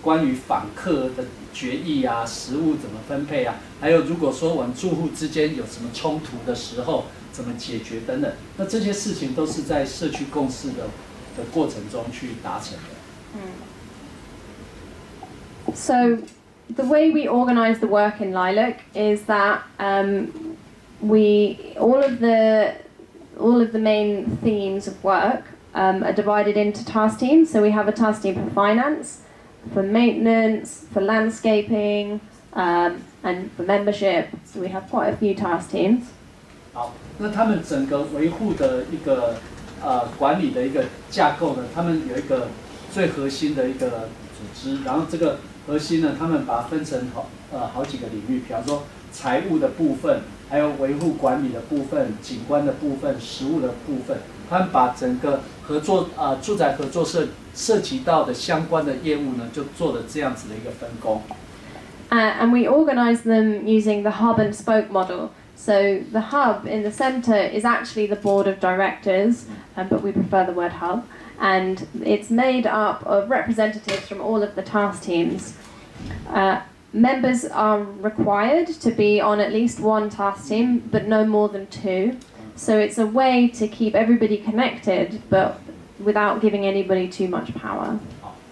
关于访客的决议食物怎么分配还有如果说我们住户之间有什么冲突的时候怎么解决等等，那这些事情都是在社区共识的过程中去达成的。So the way we organize the work in Lilac is that all of the main themes of work are divided into task teams. So we have a task team for finance, for maintenance, for landscaping, and for membership. So we have quite a few task teams. 好，那他们整个维护的一个管理的一个架构呢，他们有一个最核心的一个组织，然后这个核心呢，他们把它分成好几个领域，比方说财务的部分，还有维护管理的部分、景观的部分、实务的部分，他们把整个住宅合作社涉及到的相关的业务呢，就做了这样子的一个分工。And we organize them using the hub and spoke model. So the hub in the center is actually the board of directors, but we prefer the word hub. And it's made up of representatives from all of the task teams. Members are required to be on at least one task team, but no more than 2. So it's a way to keep everybody connected, but without giving anybody too much power.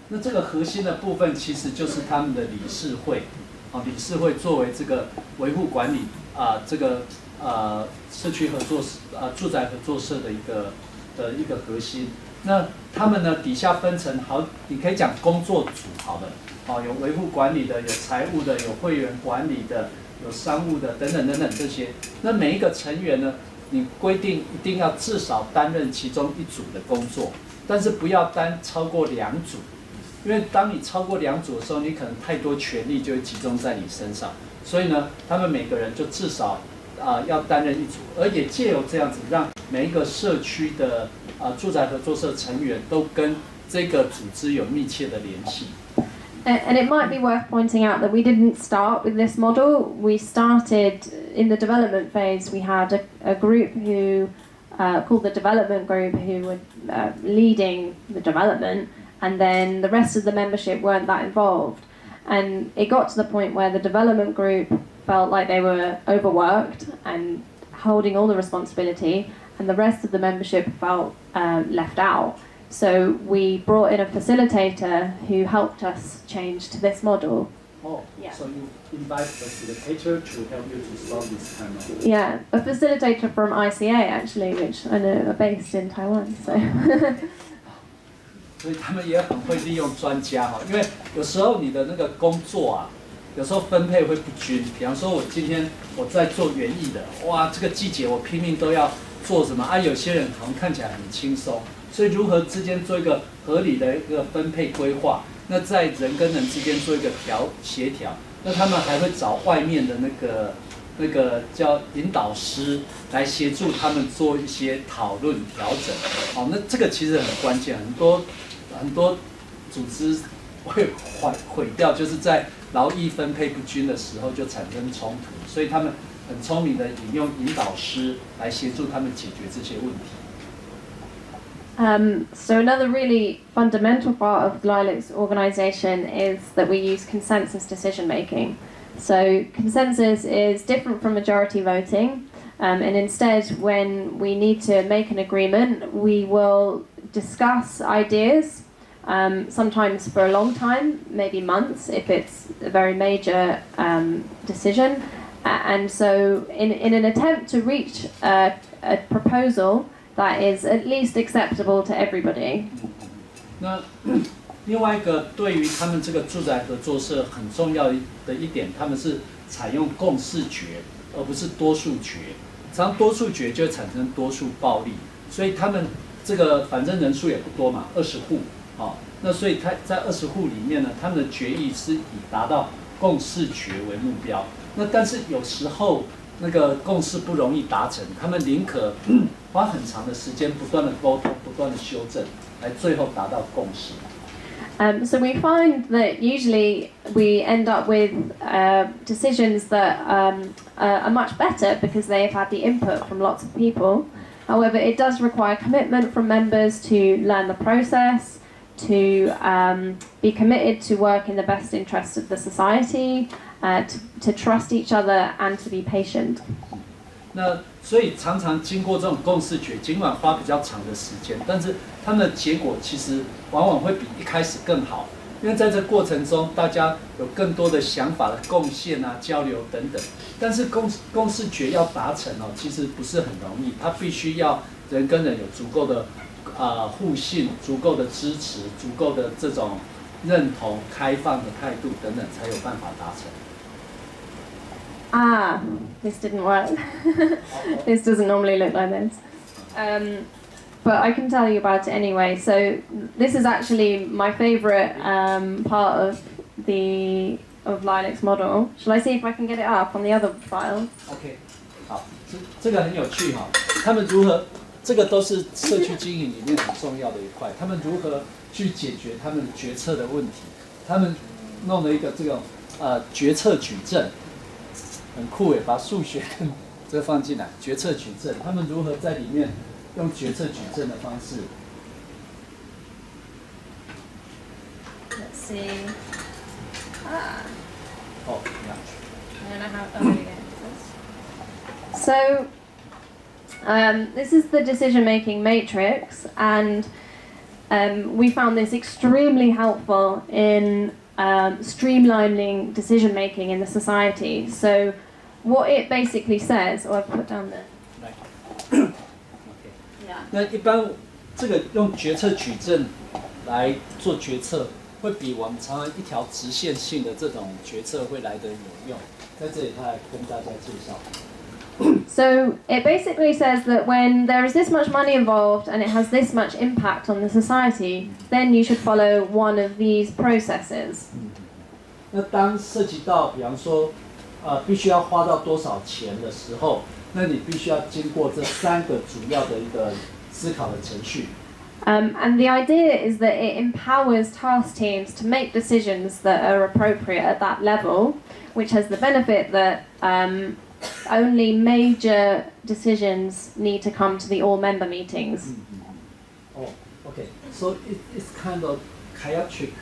那这个核心的部分其实就是他们的理事会，理事会作为这个维护管理这个社区合作住宅合作社的一个核心。那他们呢底下分成你可以讲工作组好了，有维护管理的，有财务的，有会员管理的，有商务的等等等等这些。那每一个成员呢你规定一定要至少担任其中一组的工作，但是不要超过2组，因为当你超过2组的时候，你可能太多权力就会集中在你身上。所以呢，他们每个人就至少要担任一组，而也借由这样子，让每一个社区的住宅合作社成员都跟这个组织有密切的联系。And it might be worth pointing out that we didn't start with this model. We started in the development phase. We had a group who called the development group who were leading the development, and then the rest of the membership weren't that involved. And it got to the point where the development group felt like they were overworked and holding all the responsibility, and the rest of the membership felt left out. So we brought in a facilitator who helped us change to this model. Oh, yeah. So you invite a facilitator to help you to solve this kind of... Yeah, a facilitator from ICA actually, which I know are based in Taiwan. So. 所以他们也很会利用专家哈，因为有时候你的那个工作啊，有时候分配会不均。比方说，我今天我在做园艺的，哇，这个季节我拼命都要做什么啊？有些人好像看起来很轻松。所以如何之间做一个合理的一个分配规划，那在人跟人之间做一个协调，那他们还会找外面的那个叫引导师来协助他们做一些讨论调整。好，那这个其实很关键，很多组织会毁掉，就是在劳役分配不均的时候就产生冲突，所以他们很聪明的引用引导师来协助他们解决这些问题。So another really fundamental part of Lilac's organisation is that we use consensus decision making. So consensus is different from majority voting, and instead when we need to make an agreement, we will discuss ideas, sometimes for a long time, maybe months if it's a very major decision. And so in an attempt to reach a proposal that is at least acceptable to everybody. 那另外一个对于他们这个住宅合作社很重要的一点，他们是采用共识决，而不是多数决。常常多数决就会产生多数暴力，所以他们这个反正人数也不多嘛，20户，那所以他在20户里面呢，他们的决议是以达到共识决为目标。那但是有时候那个共识不容易达成，他们宁可花很长的时间，不断的沟通，不断的修正，来最后达到共识。So we find that usually we end up with decisions that are much better because they have had the input from lots of people. However, it does require commitment from members to learn the process, to be committed to work in the best interests of the society, to trust each other and to be patient. 那所以常常经过这种共识决，尽管花比较长的时间，但是他们的结果其实往往会比一开始更好，因为在这过程中，大家有更多的想法的贡献啊、交流等等。但是共识决要达成其实不是很容易，它必须要人跟人有足够的互信、足够的支持、足够的这种认同、开放的态度等等，才有办法达成。This didn't work. This doesn't normally look like this. But I can tell you about it anyway. So this is actually my favorite part of Lilac's model. Shall I see if I can get it up on the other file? OK， 好，这个很有趣哈。他们如何？这个都是社区经营里面很重要的一块。他们如何去解决他们决策的问题？他们弄了一个这种决策矩阵。很酷诶，把数学跟这个放进来，决策矩阵，他们如何在里面用决策矩阵的方式 Let's see. Oh, yeah. I don't know how. Oh, there we go. So, this is the decision-making matrix, and we found this extremely helpful in streamlining decision-making in the society. So, what it basically says, I've put down there. Right. Okay. Yeah. 那一般这个用决策矩阵来做决策，会比我们常常一条直线性的这种决策会来得有用。在这里，他来跟大家介绍。So it basically says that when there is this much money involved and it has this much impact on the society, then you should follow one of these processes. 那当涉及到，比方说，必须要花到多少钱的时候，那你必须要经过这3个主要的一个思考的程序。And the idea is that it empowers task teams to make decisions that are appropriate at that level, which has the benefit that only major decisions need to come to the all-member meetings. Oh, okay. So it's kind of chaotic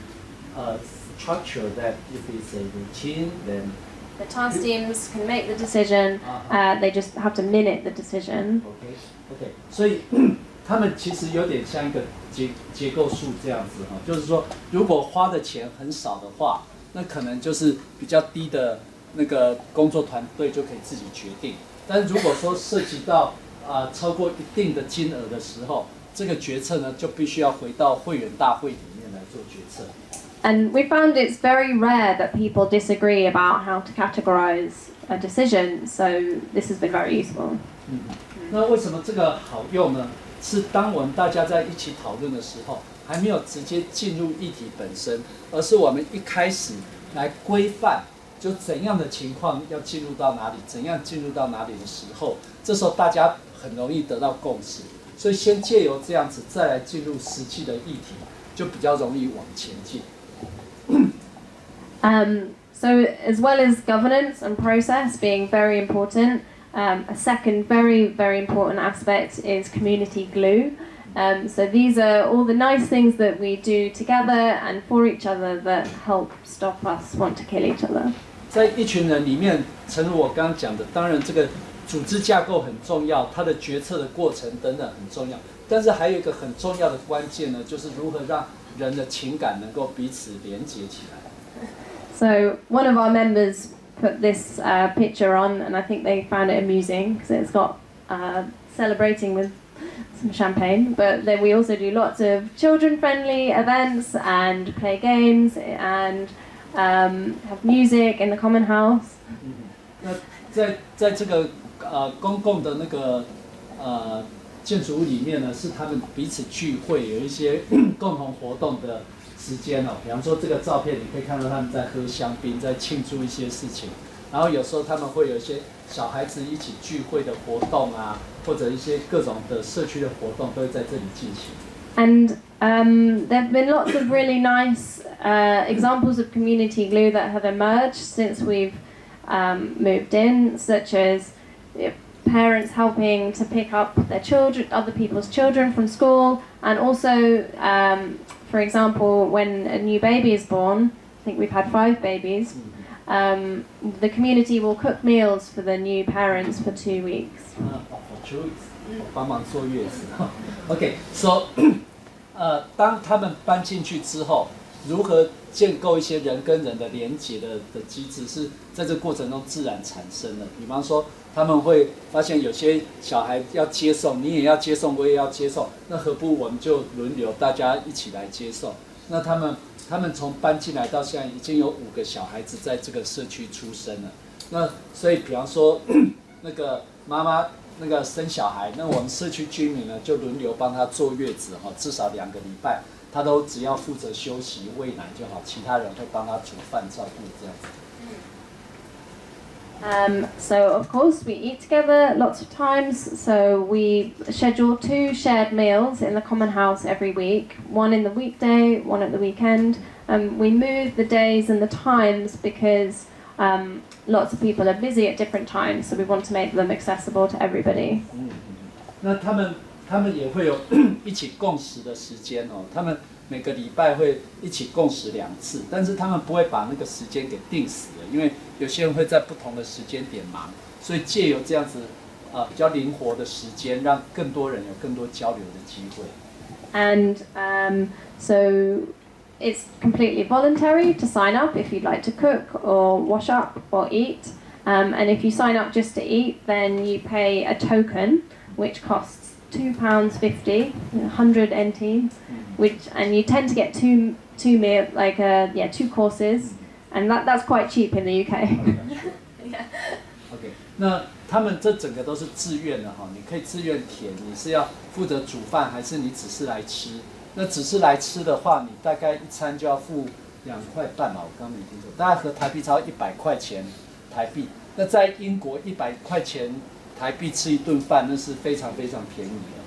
structure that if it's a routine, then the task teams can make the decision. They just have to minute the decision. Okay. 所以他们其实有点像一个结构树这样子哈，就是说，如果花的钱很少的话，那可能就是比较低的那个工作团队就可以自己决定。但是如果说涉及到超过一定的金额的时候，这个决策呢就必须要回到会员大会里面来做决策。And we found it's very rare that people disagree about how to categorize a decision, so this has been very useful. 那为什么这个好用呢？是当我们大家在一起讨论的时候，还没有直接进入议题本身，而是我们一开始来规范，就怎样的情况要进入到哪里，怎样进入到哪里的时候，这时候大家很容易得到共识。所以先借由这样子，再来进入实际的议题，就比较容易往前进。So as well as governance and process being very important, a second very, very important aspect is community glue. So these are all the nice things that we do together and for each other that help stop us want to kill each other. 在一群人里面，诚如我刚刚讲的，当然这个组织架构很重要，它的决策的过程等等很重要。但是还有一个很重要的关键呢，就是如何让人的情感能够彼此连结起来。So one of our members put this picture on, and I think they found it amusing because it's got celebrating with some champagne. But then we also do lots of children-friendly events and play games and have music in the common house. 那在这个公共的那个建筑物里面呢，是他们彼此聚会，有一些共同活动的时间哦。比方说这个照片，你可以看到他们在喝香槟，在庆祝一些事情。然后有时候他们会有一些小孩子一起聚会的活动啊，或者一些各种的社区的活动都会在这里进行。And there have been lots of really nice examples of community glue that have emerged since we've moved in, such as parents helping to pick up their children, other people's children from school, and also, for example, when a new baby is born, I think we've had 5 babies, the community will cook meals for the new parents for 2 weeks. For 2 weeks. 帮忙坐月子。OK， so 当他们搬进去之后，如何建构一些人跟人的连结的机制，是在这个过程中自然产生的。比方说，他们会发现有些小孩要接送，你也要接送，我也要接送，那何不我们就轮流大家一起来接送？那他们从搬进来到现在，已经有5个小孩子在这个社区出生了。那所以，比方说那个妈妈那个生小孩，那我们社区居民呢就轮流帮他坐月子哈，至少2个礼拜，他都只要负责休息喂奶就好，其他人会帮他煮饭照顾这样子。So of course we eat together lots of times. So we schedule 2 shared meals in the common house every week, one in the weekday, one at the weekend. We move the days and the times because lots of people are busy at different times, so we want to make them accessible to everybody. 那他们也会有一起共食的时间哦，他们每个礼拜会一起共食2次，但是他们不会把那个时间给定死了，因为有些人会在不同的时间点忙，所以借由这样子比较灵活的时间，让更多人有更多交流的机会。And so it's completely voluntary to sign up if you'd like to cook or wash up or eat. And if you sign up just to eat, then you pay a token, which costs £2.50, 100 NT, and you tend to get two meal, like 2 courses, and that's quite cheap in the UK. OK， 那他们这整个都是自愿的哈，你可以自愿填，你是要负责煮饭，还是你只是来吃？那只是来吃的话，你大概一餐就要付2.5块吧，我刚没听错，大概合台币超100块钱台币。那在英国100块钱台币吃一顿饭，那是非常非常便宜的。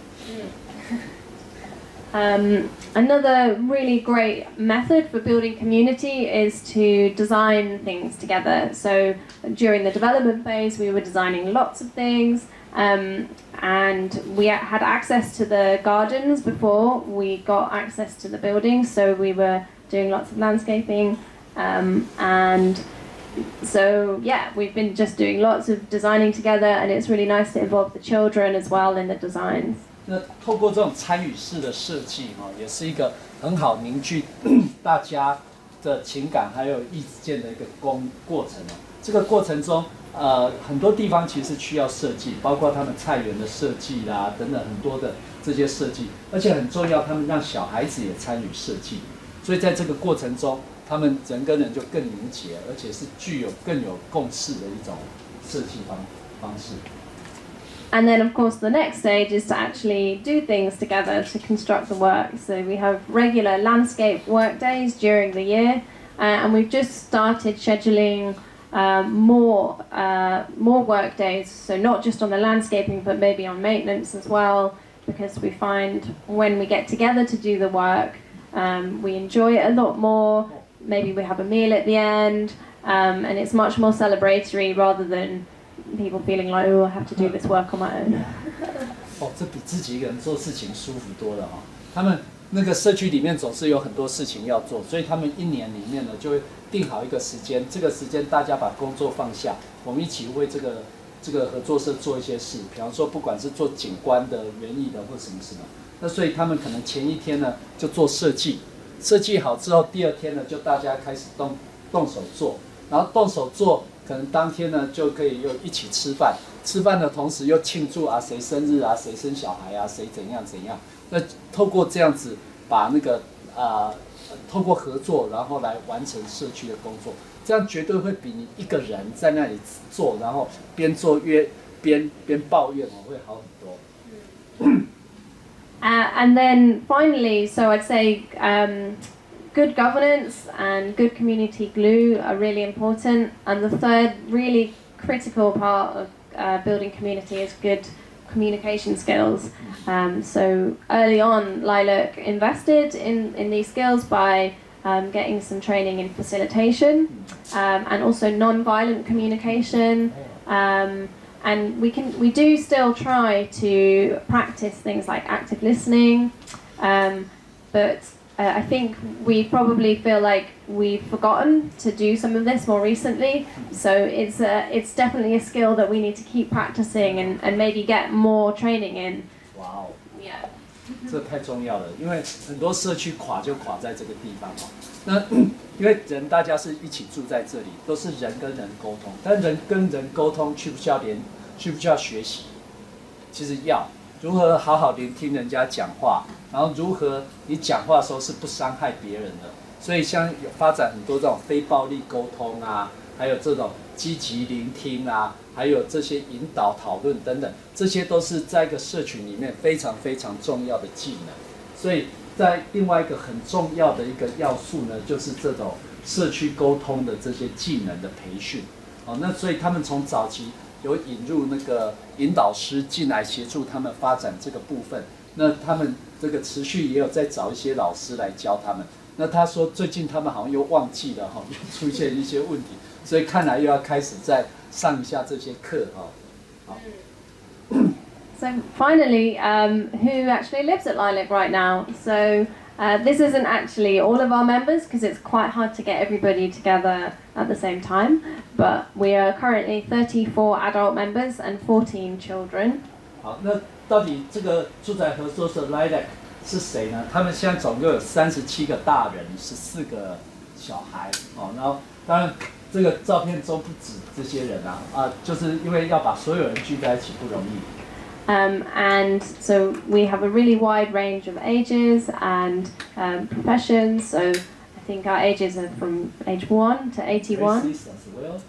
Another really great method for building community is to design things together. So during the development phase, we were designing lots of things, and we had access to the gardens before we got access to the buildings. So we were doing lots of landscaping, and so yeah, we've been just doing lots of designing together, and it's really nice to involve the children as well in the designs. 那透过这种参与式的设计也是一个很好凝聚大家的情感还有意见的一个过程这个过程中，很多地方其实需要设计，包括他们菜园的设计啦，等等很多的这些设计，而且很重要，他们让小孩子也参与设计，所以在这个过程中，他们人跟人就更凝结，而且是具有更有共识的一种设计方式。And then, of course, the next stage is to actually do things together to construct the work. So we have regular landscape work days during the year, and we've just started scheduling more work days. So not just on the landscaping, but maybe on maintenance as well, because we find when we get together to do the work, we enjoy it a lot more. Maybe we have a meal at the end, and it's much more celebratory rather than people feeling like, oh, I have to do this work on my own. 这比自己一个人做事情舒服多了他们那个社区里面总是有很多事情要做，所以他们一年里面呢就会定好一个时间，这个时间大家把工作放下，我们一起为这个合作社做一些事，比方说不管是做景观的、园艺的或什么。那所以他们可能前一天呢就做设计，设计好之后，第二天呢就大家开始动手做，然后动手做。可能当天呢就可以又一起吃饭，吃饭的同时又庆祝谁生日谁生小孩谁怎样。那透过这样子把那个透过合作，然后来完成社区的工作，这样绝对会比你一个人在那里做，然后边做边抱怨会好很多。And then finally, so I'd say good governance and good community glue are really important. And the third really critical part of building community is good communication skills. So early on, Lilac invested in these skills by getting some training in facilitation and also non-violent communication. And we do still try to practice things like active listening, but I think we probably feel like we've forgotten to do some of this more recently. So it's definitely a skill that we need to keep practicing and maybe get more training in. Wow. Yeah. 这太重要了，因为很多社区垮就垮在这个地方那因为人大家是一起住在这里，都是人跟人沟通，但人跟人沟通需不需要学习？其实要。如何好好聆听人家讲话，然后如何你讲话的时候是不伤害别人的，所以像有发展很多这种非暴力沟通还有这种积极聆听还有这些引导讨论等等，这些都是在一个社群里面非常非常重要的技能。所以在另外一个很重要的一个要素呢，就是这种社区沟通的这些技能的培训。那所以他们从早期有引入那个引导师进来协助他们发展这个部分，那他们这个持续也有在找一些老师来教他们。那他说最近他们好像又忘记了又出现一些问题，所以看来又要开始再上一下这些课好。So finally, who actually lives at Lilac right now? So this isn't actually all of our members because it's quite hard to get everybody together at the same time. But we are currently 34 adult members and 14 children. 好，那到底这个住宅合作社 Lilac 是谁呢？他们现在总共有37个大人，14个小孩然后当然这个照片中不止这些人就是因为要把所有人聚在一起不容易。And so we have a really wide range of ages and professions. So I think our ages are from age 1 to 81. Races as well.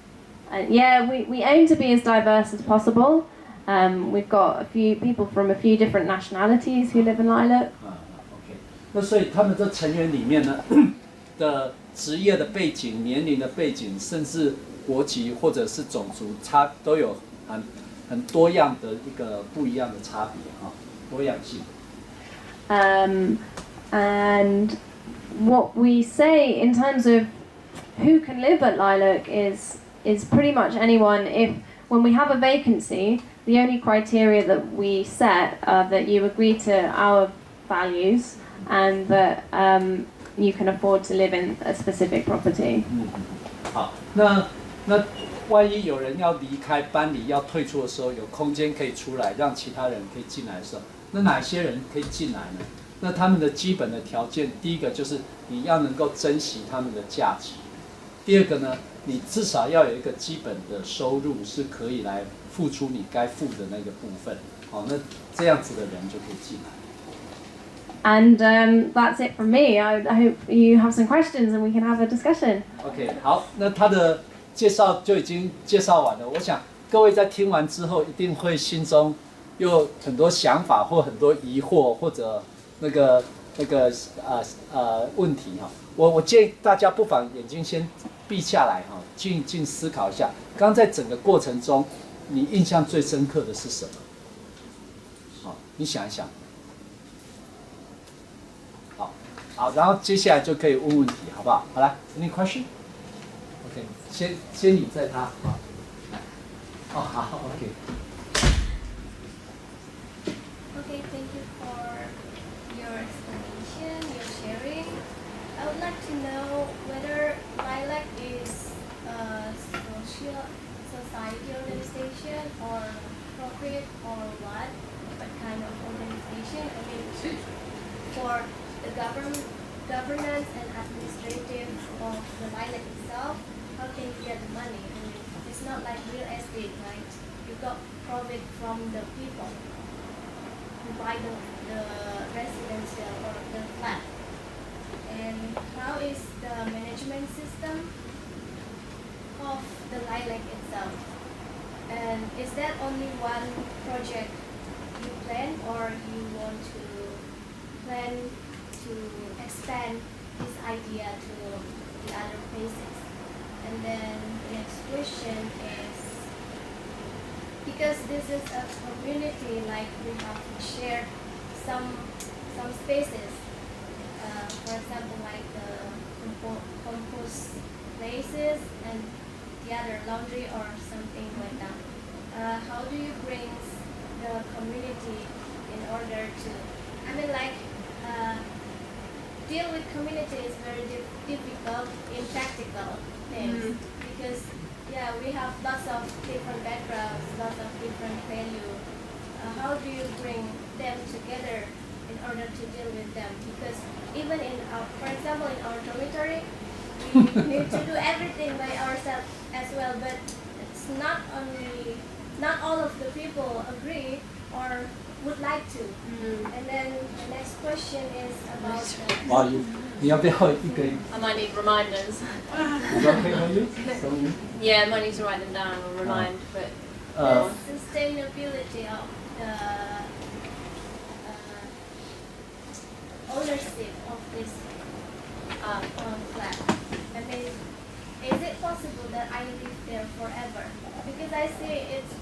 Yeah, we aim to be as diverse as possible. We've got a few people from a few different nationalities who live in Lilac. OK， 那所以他们这成员里面呢的职业的背景、年龄的背景，甚至国籍或者是种族都有很多样的一个不一样的差别啊，多样性。And what we say in terms of who can live at Lilac is pretty much anyone. When we have a vacancy, the only criteria that we set are that you agree to our values and that you can afford to live in a specific property. 好，那万一有人要离开搬离要退出的时候，有空间可以出来，让其他人可以进来的时候，那哪些人可以进来呢？那他们的基本的条件，第一个就是你要能够珍惜他们的价值，第二个呢，你至少要有一个基本的收入是可以来付出你该付的那个部分。好，那这样子的人就可以进来。And that's it from me. I hope you have some questions and we can have a discussion. OK， 好，那他的介绍就已经介绍完了。我想各位在听完之后，一定会心中有很多想法或很多疑惑，或者那个问题哈。我建议大家不妨眼睛先闭下来哈，静思考一下。刚在整个过程中，你印象最深刻的是什么？好，你想一想。好，然后接下来就可以问问题，好不好？好来 ，Any question？ OK， 先你再他，好，哦好 ，OK。 Okay, thank you for your explanation, your sharing. I would like to know whether Lilac is a society organization or profit or what kind of organization? I mean, for the governance and administrative of the Lilac itself, how can you get the money? I mean, it's not like real estate, right? You got profit from the people who buy the residential or the flat. And how is the management system of the Lilac itself? And is that only one project you plan, or you want to plan to expand this idea to the other places? And then the next question is, because this is a community, like we have shared some spaces, for example, like the compost places and the other laundry or something like that. How do you bring the community in order to, I mean, like, deal with community is very difficult in practical things, because yeah, we have lots of different backgrounds, lots of different value. How do you bring them together in order to deal with them? Because even in our, for example, in our dormitory, we need to do everything by ourselves as well, but it's not all of the people agree or would like to. And then the next question is about the... 哇，你要不要一个 I might need reminders. Is that okay for you? Yeah, I might need to write them down or remind, but the sustainability of the ownership of this flat. I mean, is it possible that I live there forever? Because I see it's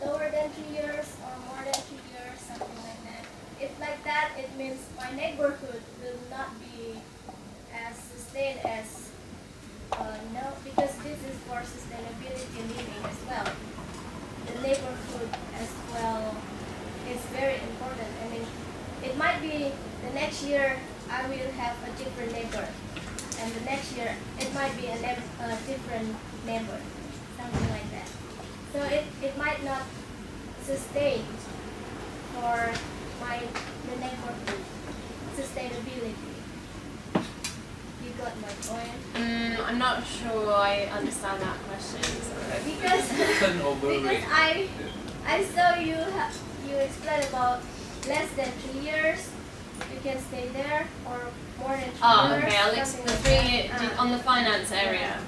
lower than 2 years or more than 2 years, something like that. If like that, it means my neighborhood will not be as sustained as no, because this is for sustainability living as well. The neighborhood as well is very important. I mean, it might be the next year I will have a different neighbor, and the next year it might be a different neighbor, something like that. So it might not sustain for the neighborhood sustainability. You got my point? I'm not sure I understand that question. Sorry. Because I saw you explain about less than 3 years you can stay there, or more than 2 years. Okay. I'll explain like on the finance area.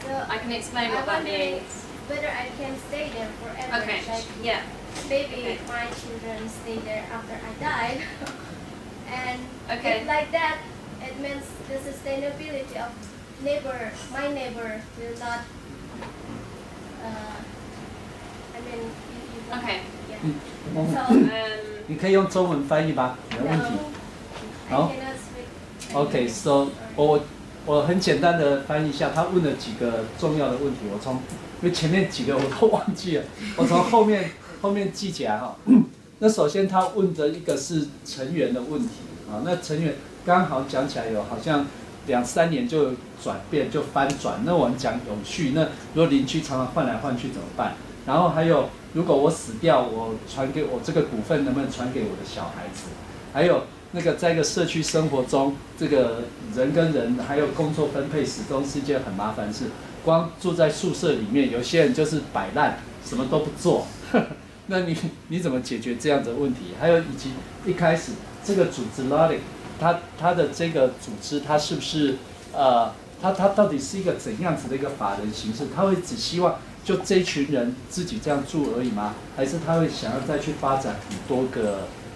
So I can explain what that means. whether I can stay there forever. Okay. Like Yeah. maybe Okay. my children stay there after I died. And Okay. if like that, it means the sustainability of my neighbor will not. I mean, you Okay. Yeah. So 你可以用中文翻译吧，没问题。 no, No? I cannot speak. OK，so 我很简单的翻译一下，他问了几个重要的问题，因为前面几个我都忘记了，我从后面记起来哈。那首先他问的一个是成员的问题啊，那成员刚好讲起来有好像2-3年就转变就翻转，那我们讲永续，那如果邻居常常换来换去怎么办？然后还有如果我死掉，我传给我这个股份能不能传给我的小孩子？还有那个在一个社区生活中，这个人跟人还有工作分配始终是一件很麻烦的事。光住在宿舍里面，有些人就是摆烂，什么都不做。那你怎么解决这样的问题？还有以及一开始这个组织 Lotting， 它的这个组织，它是不是它到底是一个怎样子的一个法人形式？它会只希望就这一群人自己这样住而已吗？还是他会想要再去发展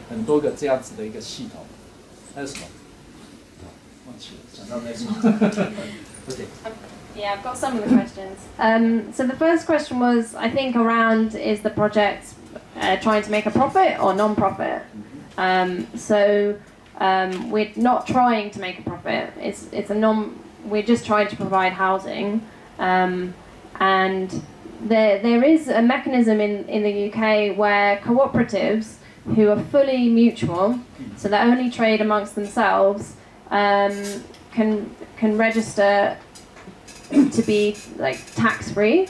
很多个这样子的一个系统？还有什么？忘记了，想到再说。OK。Yeah, I've got some of the questions. So the first question was, I think, around is the project trying to make a profit or non-profit? So we're not trying to make a profit. We're just trying to provide housing, and there is a mechanism in the UK where cooperatives who are fully mutual, so they only trade amongst themselves, can register to be like tax-free,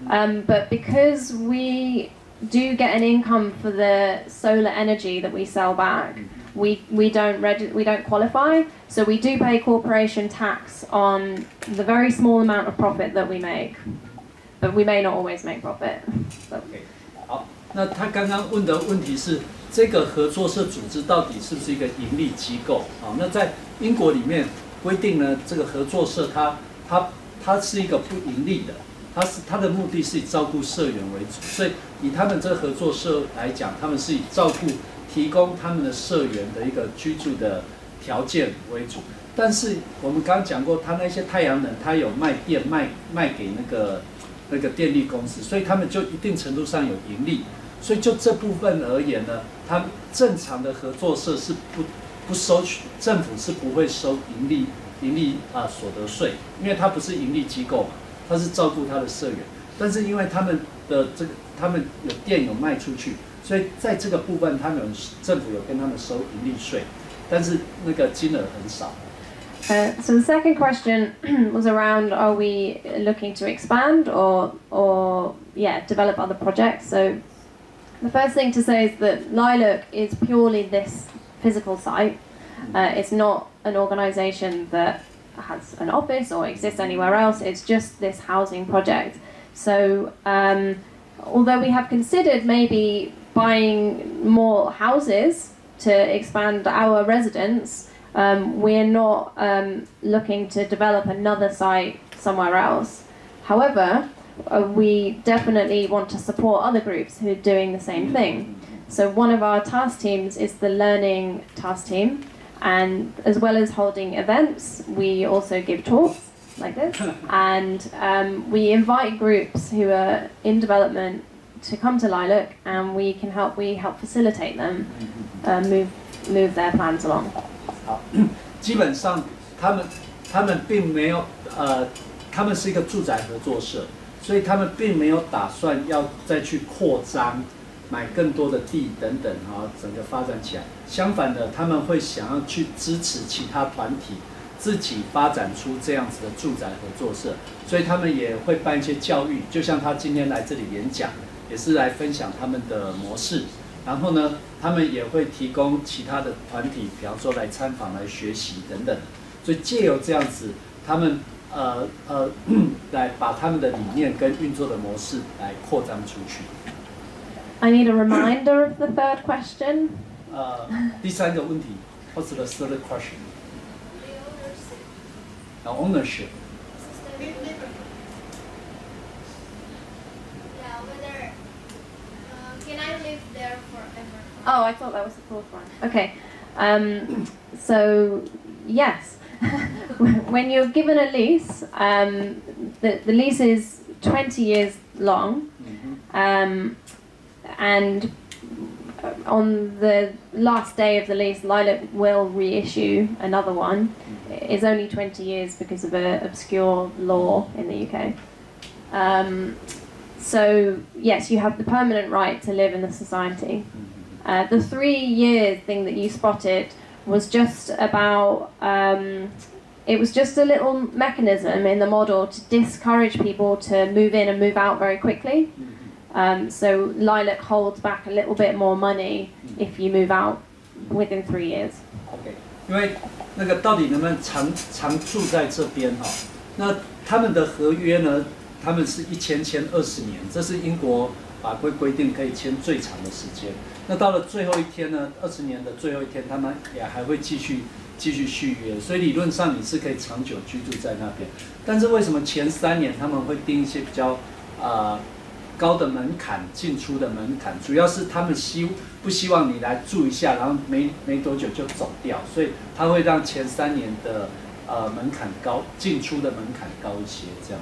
but because we do get an income for the solar energy that we sell back, we don't qualify. So we do pay corporation tax on the very small amount of profit that we make, but we may not always make profit. OK， 好，那他刚刚问的问题是，这个合作社组织到底是不是一个盈利机构？好，那在英国里面规定呢，这个合作社它是一个不盈利的，它的目的是以照顾社员为主，所以以他们这个合作社来讲，他们是以照顾提供他们的社员的一个居住的条件为主。但是我们刚刚讲过，他那些太阳能，他有卖电卖给那个电力公司，所以他们就一定程度上有盈利。所以就这部分而言呢，他正常的合作社是不收取，政府是不会收盈利所得税，因为它不是盈利机构嘛，它是照顾它的社员。但是因为他们有电有卖出去，所以在这个部分，政府有跟他们收盈利税，但是那个金额很少。So the second question was around, are we looking to expand or develop other projects? So the first thing to say is that Lilac is purely this physical site. It's not an organisation that has an office or exists anywhere else. It's just this housing project. So although we have considered maybe buying more houses to expand our residence, we're not looking to develop another site somewhere else. However, we definitely want to support other groups who are doing the same thing. So one of our task teams is the learning task team, and as well as holding events, we also give talks like this, and we invite groups who are in development to come to Lilac, and we help facilitate them move their plans along. 好，基本上他们并没有他们是一个住宅合作社，所以他们并没有打算要再去扩张、买更多的地等等整个发展起来。相反的，他们会想要去支持其他团体自己发展出这样子的住宅合作社，所以他们也会办一些教育，就像他今天来这里演讲，也是来分享他们的模式。然后呢，他们也会提供其他的团体，比方说来参访、来学习等等。所以借由这样子，他们来把他们的理念跟运作的模式来扩张出去。I need a reminder of the third question. 第三个问题 ，What's the third question? The ownership. there forever. Oh, I thought that was the fourth one. Okay. So, yes. When you're given a lease, the lease is 20 years long, and on the last day of the lease, Lilac will reissue another one. It's only 20 years because of an obscure law in the UK. So, yes, you have the permanent right to live in the society. The 3-year thing that you spotted was just about, it was just a little mechanism in the model to discourage people to move in and move out very quickly. So Lilac holds back a little bit more money if you move out within 3 years. OK， 因为那个到底能不能常住在这边哈？那他们的合约呢？他们是签20年，这是英国法规规定可以签最长的时间。那到了最后一天呢，20年的最后一天，他们也还会继续续约，所以理论上你是可以长久居住在那边。但是为什么前3年他们会定一些比较高的门槛，进出的门槛？主要是他们不希望你来住一下，然后没多久就走掉，所以他会让前3年的门槛高，进出的门槛高一些，这样。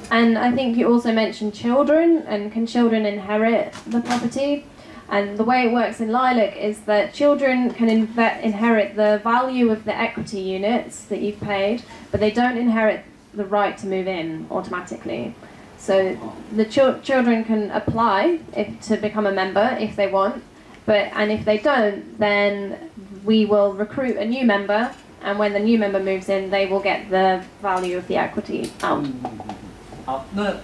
And I think you also mentioned children, and can children inherit the property? And the way it works in Lilac is that children can inherit the value of the equity units that you've paid, but they don't inherit the right to move in automatically. So the children can apply to become a member if they want, and if they don't, then we will recruit a new member, and when the new member moves in, they will get the value of the equity out. 好，那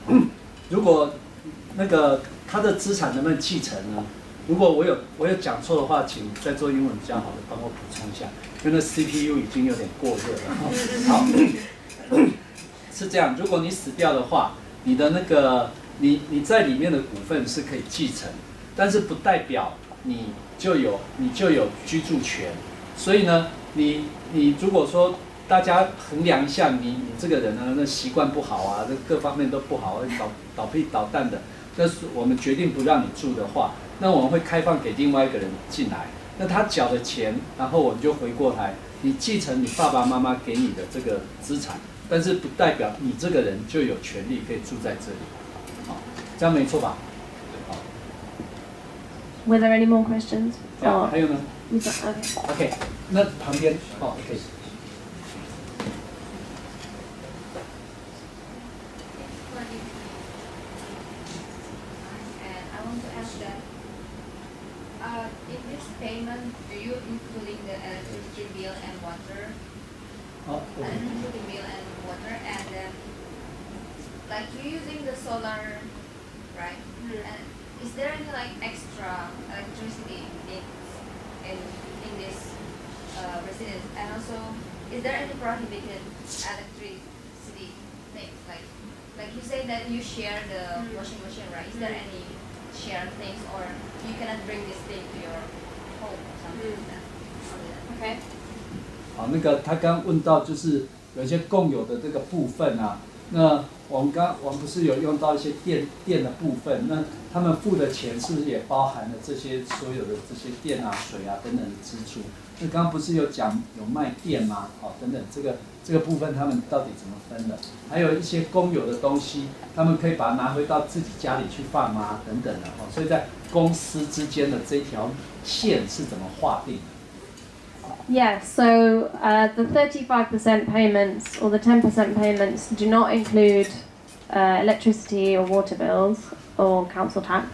如果那个他的资产能不能继承呢？如果我有讲错的话，请在做英文比较好的帮我补充一下，因为那 CPU 已经有点过热了。好，是这样，如果你死掉的话，你的那个你在里面的股份是可以继承，但是不代表你就有居住权。所以呢，你如果说大家衡量一下，你这个人呢，那习惯不好啊，这各方面都不好，会倒屁倒蛋的。但是我们决定不让你住的话，那我们会开放给另外一个人进来。那他缴的钱，然后我们就回过来，你继承你爸爸妈妈给你的这个资产，但是不代表你这个人就有权利可以住在这里。好，这样没错吧？好。Were there any more questions? 还有呢 ？OK， 那旁边OK。In this payment, do you including the electricity bill and water? Electricity bill and water, and then like you're using the solar, right? And is there any like extra electricity needs in this residence? And also, is there any prohibited electricity things like you say that you share the washing machine, right? Is there any share things, or you cannot bring this thing to your home or something like that? Okay. 好，那个他刚问到就是有一些共有的这个部分啊，那我们不是有用到一些电的部分，那他们付的钱是不是也包含了这些所有的这些电啊、水啊等等的支出？那刚刚不是有讲有卖电吗？好，等等这个部分他们到底怎么分的？还有一些公有的东西，他们可以把它拿回到自己家里去放吗？等等的哦，所以在公司之间的这条线是怎么划定的？ Yeah, so the 35% payments or the 10% payments do not include electricity or water bills or council tax.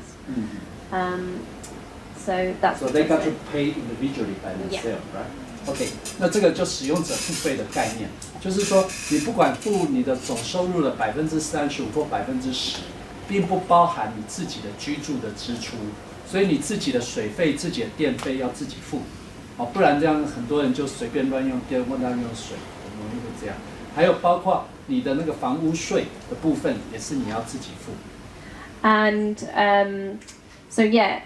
So that's. So they got to pay individually by themselves, right? OK， 那这个就使用者付费的概念，就是说你不管付你的总收入的35%或10%，并不包含你自己的居住的支出，所以你自己的水费、自己的电费要自己付。 哦，不然这样很多人就随便乱用电或乱用水，很容易会这样。还有包括你的那个房屋税的部分，也是你要自己付。And so yeah,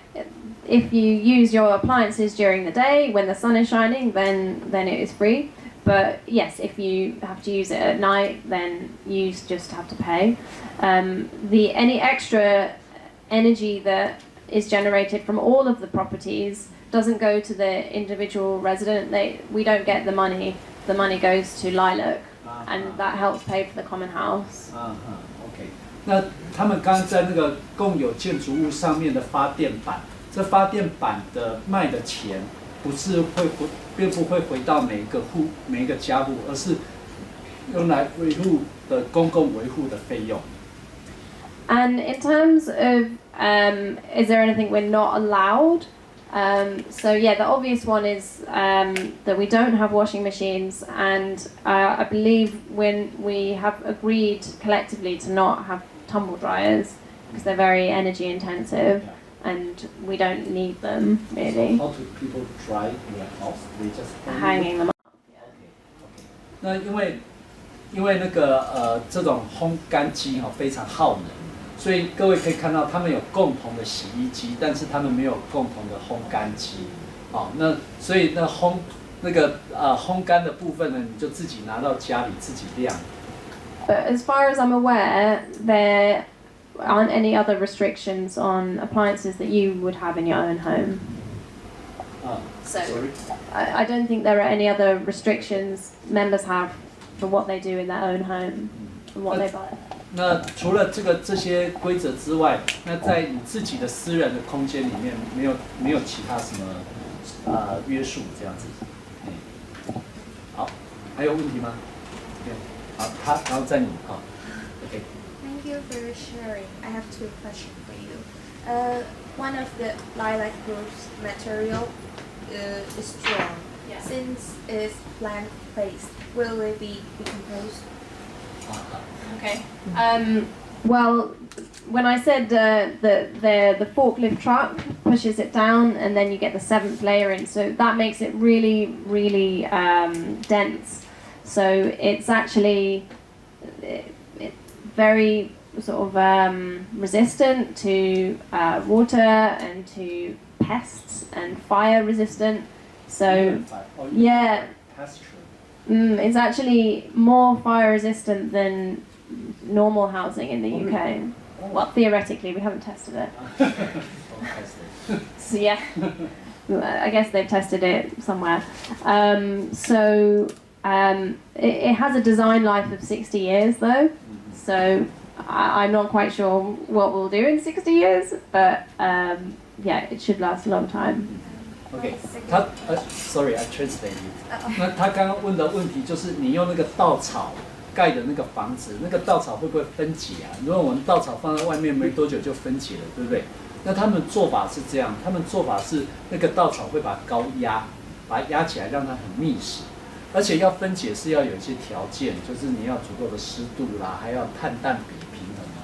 if you use your appliances during the day when the sun is shining, then it is free. But yes, if you have to use it at night, then you just have to pay. Any extra energy that is generated from all of the properties doesn't go to the individual resident. We don't get the money. The money goes to Lilac, and that helps pay for the common house. OK， 那他们刚刚在那个共有建筑物上面的发电板，这发电板的卖的钱并不会回到每一个家户，而是用来维护的公共维护的费用。And in terms of, is there anything we're not allowed? So yeah, the obvious one is that we don't have washing machines, and I believe when we have agreed collectively to not have tumble dryers because they're very energy intensive and we don't need them really. How do people dry their house? They just hanging them up. OK， 那因为那个这种烘干机非常耗能。所以各位可以看到，他们有共同的洗衣机，但是他们没有共同的烘干机。那所以烘干的部分呢，你就自己拿到家里自己晾。But as far as I'm aware, there aren't any other restrictions on appliances that you would have in your own home. So I don't think there are any other restrictions members have for what they do in their own home and what they buy. 那除了这些规则之外，那在你自己的私人的空间里面，没有其他什么约束这样子。好，还有问题吗？好，然后再你OK。 Thank you for sharing. I have two questions for you. One of the lilac group's material is strong. Yeah. Since it's plant-based, will it be decomposed? Okay. Well, when I said the forklift truck pushes it down and then you get the 7th layer in, so that makes it really, really dense. So it's actually very sort of resistant to water and to pests and fire resistant. So yeah, it's actually more fire resistant than normal housing in the UK. Well, theoretically, we haven't tested it. So yeah, I guess they've tested it somewhere. It has a design life of 60 years though, so I'm not quite sure what we'll do in 60 years, but yeah, it should last a long time. OK， sorry, I translate you. 那他刚刚问的问题就是，你用那个稻草盖的那个房子，那个稻草会不会分解啊？如果我们稻草放在外面没多久就分解了，对不对？那他们做法是这样，他们做法是那个稻草会把它高压，把它压起来，让它很密实。而且要分解是要有一些条件，就是你要足够的湿度啦，还要碳氮比平衡嘛。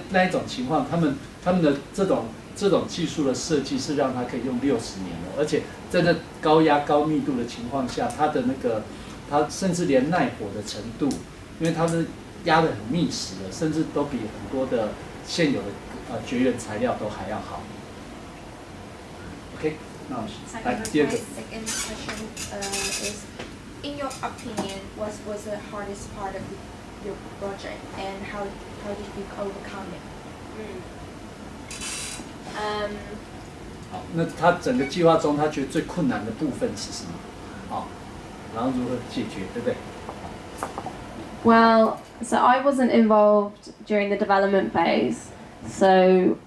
那一种情况，他们的这种技术的设计是让它可以用60年的，而且在那高压高密度的情况下，它甚至连耐火的程度，因为它是压得很密实的，甚至都比很多的现有的绝缘材料都还要好。OK， 那来第二个。Second question is, in your opinion, what was the hardest part of your project, and how did you overcome it? 好，那他整个计划中，他觉得最困难的部分是什么？好，然后如何解决，对不对？ Well, so I wasn't involved during the development phase, so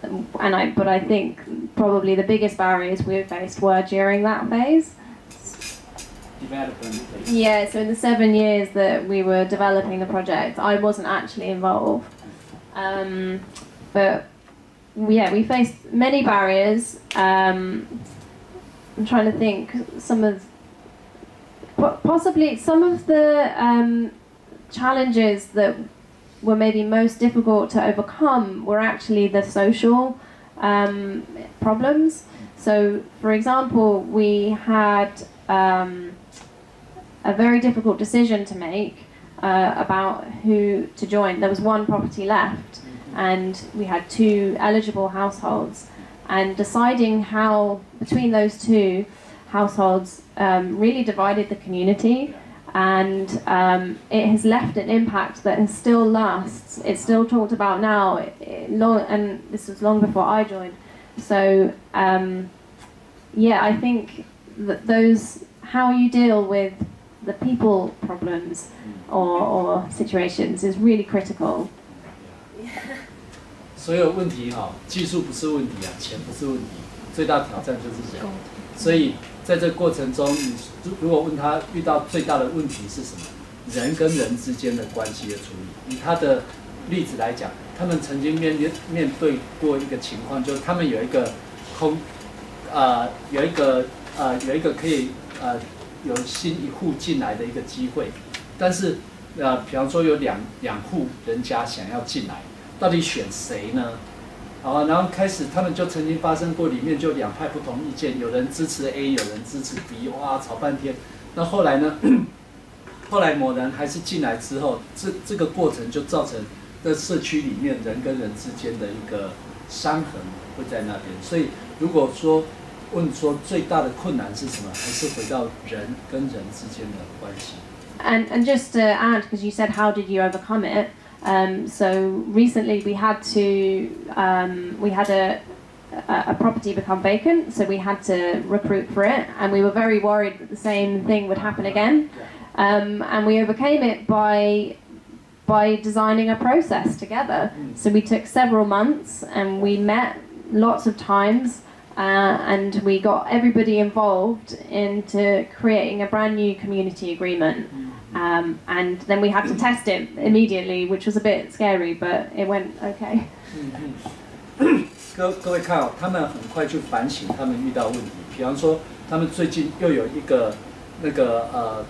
but I think probably the biggest barriers we faced were during that phase. Development phase. Yeah, so in the 7 years that we were developing the project, I wasn't actually involved. But yeah, we faced many barriers. I'm trying to think possibly some of the challenges that were maybe most difficult to overcome were actually the social problems. So, for example, we had a very difficult decision to make about who to join. There was one property left, and we had 2 eligible households, and deciding how between those 2 households really divided the community. and it has left an impact that has still lasts. It's still talked about now, and this was long before I joined. So yeah, I think that how you deal with the people problems or situations is really critical. 所有问题技术不是问题钱不是问题，最大挑战就是人。所以在这个过程中，你如果问他遇到最大的问题是什么，人跟人之间的关系的处理。以他的例子来讲，他们曾经面对过一个情况，就是他们有一个有一个可以有新一户进来的一个机会，但是比方说有两户人家想要进来，到底选谁呢？然后开始他们就曾经发生过，里面就两派不同意见，有人支持 A， 有人支持 B， 哇，吵半天。那后来呢？后来某人还是进来之后，这个过程就造成在社区里面人跟人之间的一个伤痕会在那边。所以如果说问说最大的困难是什么，还是回到人跟人之间的关系。And just to add, because you said how did you overcome it? So recently we had a property become vacant, so we had to recruit for it, and we were very worried that the same thing would happen again. And we overcame it by designing a process together. So we took several months and we met lots of times, and we got everybody involved into creating a brand new community agreement. And then we had to test it immediately, which was a bit scary, but it went okay. 各位看他们很快就反省他们遇到问题。比方说，他们最近又有一个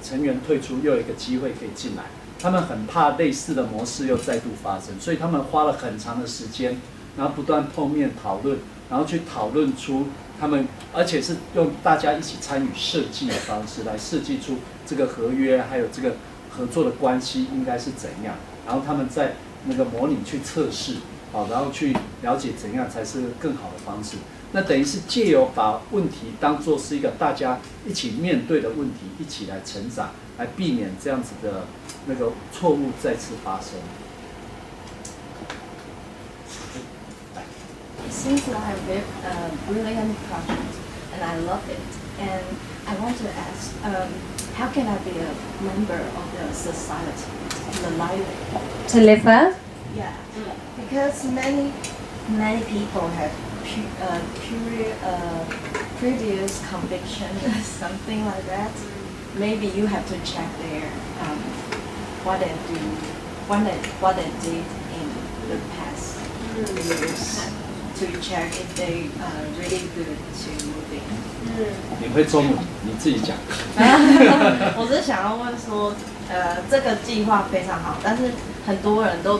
成员退出，又有一个机会可以进来。他们很怕类似的模式又再度发生，所以他们花了很长的时间，然后不断碰面讨论，然后去讨论出他们，而且是用大家一起参与设计的方式来设计出这个合约，还有这个合作的关系应该是怎样。然后他们在那个模拟去测试，然后去了解怎样才是更好的方式。那等于是借由把问题当作是一个大家一起面对的问题，一起来成长，来避免这样子的那个错误再次发生。It seems like a brilliant project, and I love it. And I want to ask, how can I be a member of the society, the library? To live there? Yeah, because many people have previous conviction, something like that. Maybe you have to check their what they do, what they did in the past years to check if they are really good to move in. 你会中文，你自己讲。我是想要问说，这个计划非常好，但是很多人都，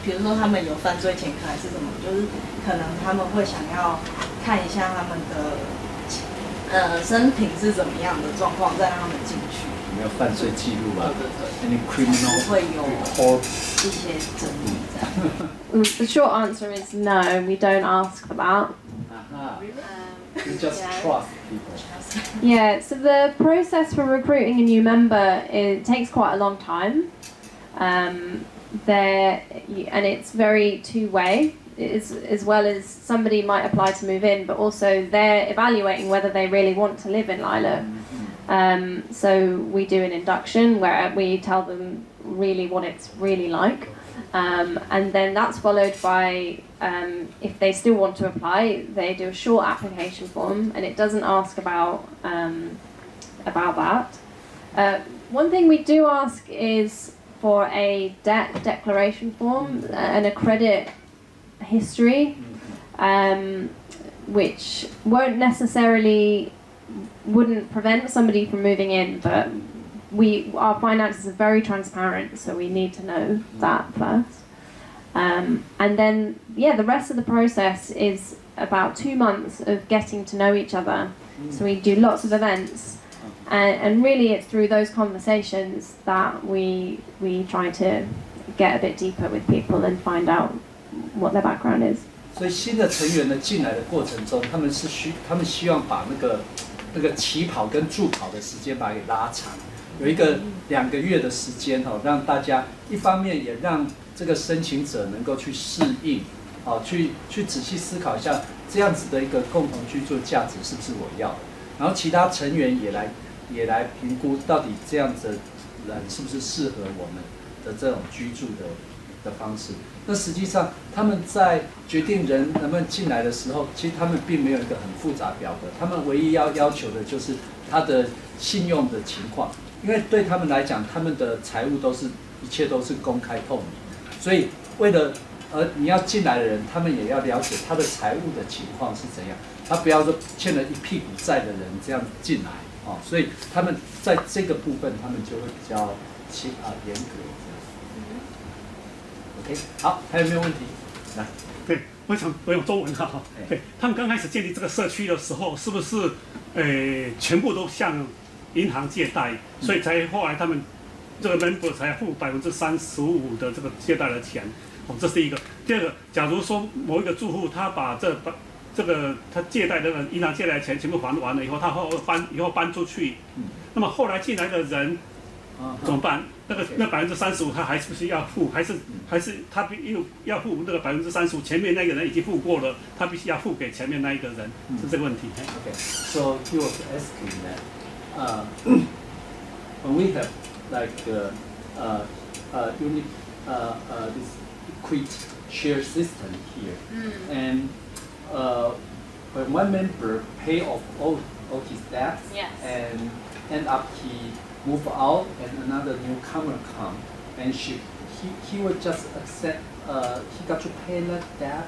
比如说他们有犯罪前科还是什么，就是可能他们会想要看一下他们的生平是怎么样的状况，再让他们进去。有没有犯罪记录啊？对。Any criminal 会有 report？ 一些争议这样。The short answer is no, we don't ask for that. You just trust people. Yeah, so the process for recruiting a new member, it takes quite a long time. And it's very two-way, as well as somebody might apply to move in, but also they're evaluating whether they really want to live in Lilac. So we do an induction where we tell them really what it's really like. And then that's followed by, if they still want to apply, they do a short application form, and it doesn't ask about that. One thing we do ask is for a debt declaration form and a credit history, which wouldn't prevent somebody from moving in, but our finances are very transparent, so we need to know that first. And then, the rest of the process is about 2 months of getting to know each other. So we do lots of events, and really it's through those conversations that we try to get a bit deeper with people and find out what their background is. 所以新的成员的进来的过程中，他们希望把那个起跑跟助跑的时间把它给拉长。有一个2个月的时间让大家一方面也让这个申请者能够去适应，去仔细思考一下这样子的一个共同居住的价值是不是我要的，然后其他成员也来评估到底这样子的人是不是适合我们的这种居住的方式。那实际上他们在决定人能不能进来的时候，其实他们并没有一个很复杂表格，他们唯一要求的就是他的信用的情况，因为对他们来讲，他们的财务一切都是公开透明，所以为了你要进来的人，他们也要了解他的财务的情况是怎样，他不要说欠了一屁股债的人这样进来所以他们在这个部分，他们就会比较严格。OK， 好，还有没有问题？来，对，我用中文哈。对，他们刚开始建立这个社区的时候，是不是全部都向银行借贷，所以才后来他们这个 member 才付35%的这个借贷的钱？这是一个。第二个，假如说某一个住户他把这个他借贷的银行借贷的钱全部还完了以后，他以后搬出去，那么后来进来的人怎么办？那35%他还是不是要付？还是他要付那个35%？前面那个人已经付过了，他必须要付给前面那一个人，是这个问题。Okay, so he was asking that when we have like this equity share system here, and when one member pay off all his debts, Yes. and end up he move out and another newcomer come, and he would just accept he got to pay less debt.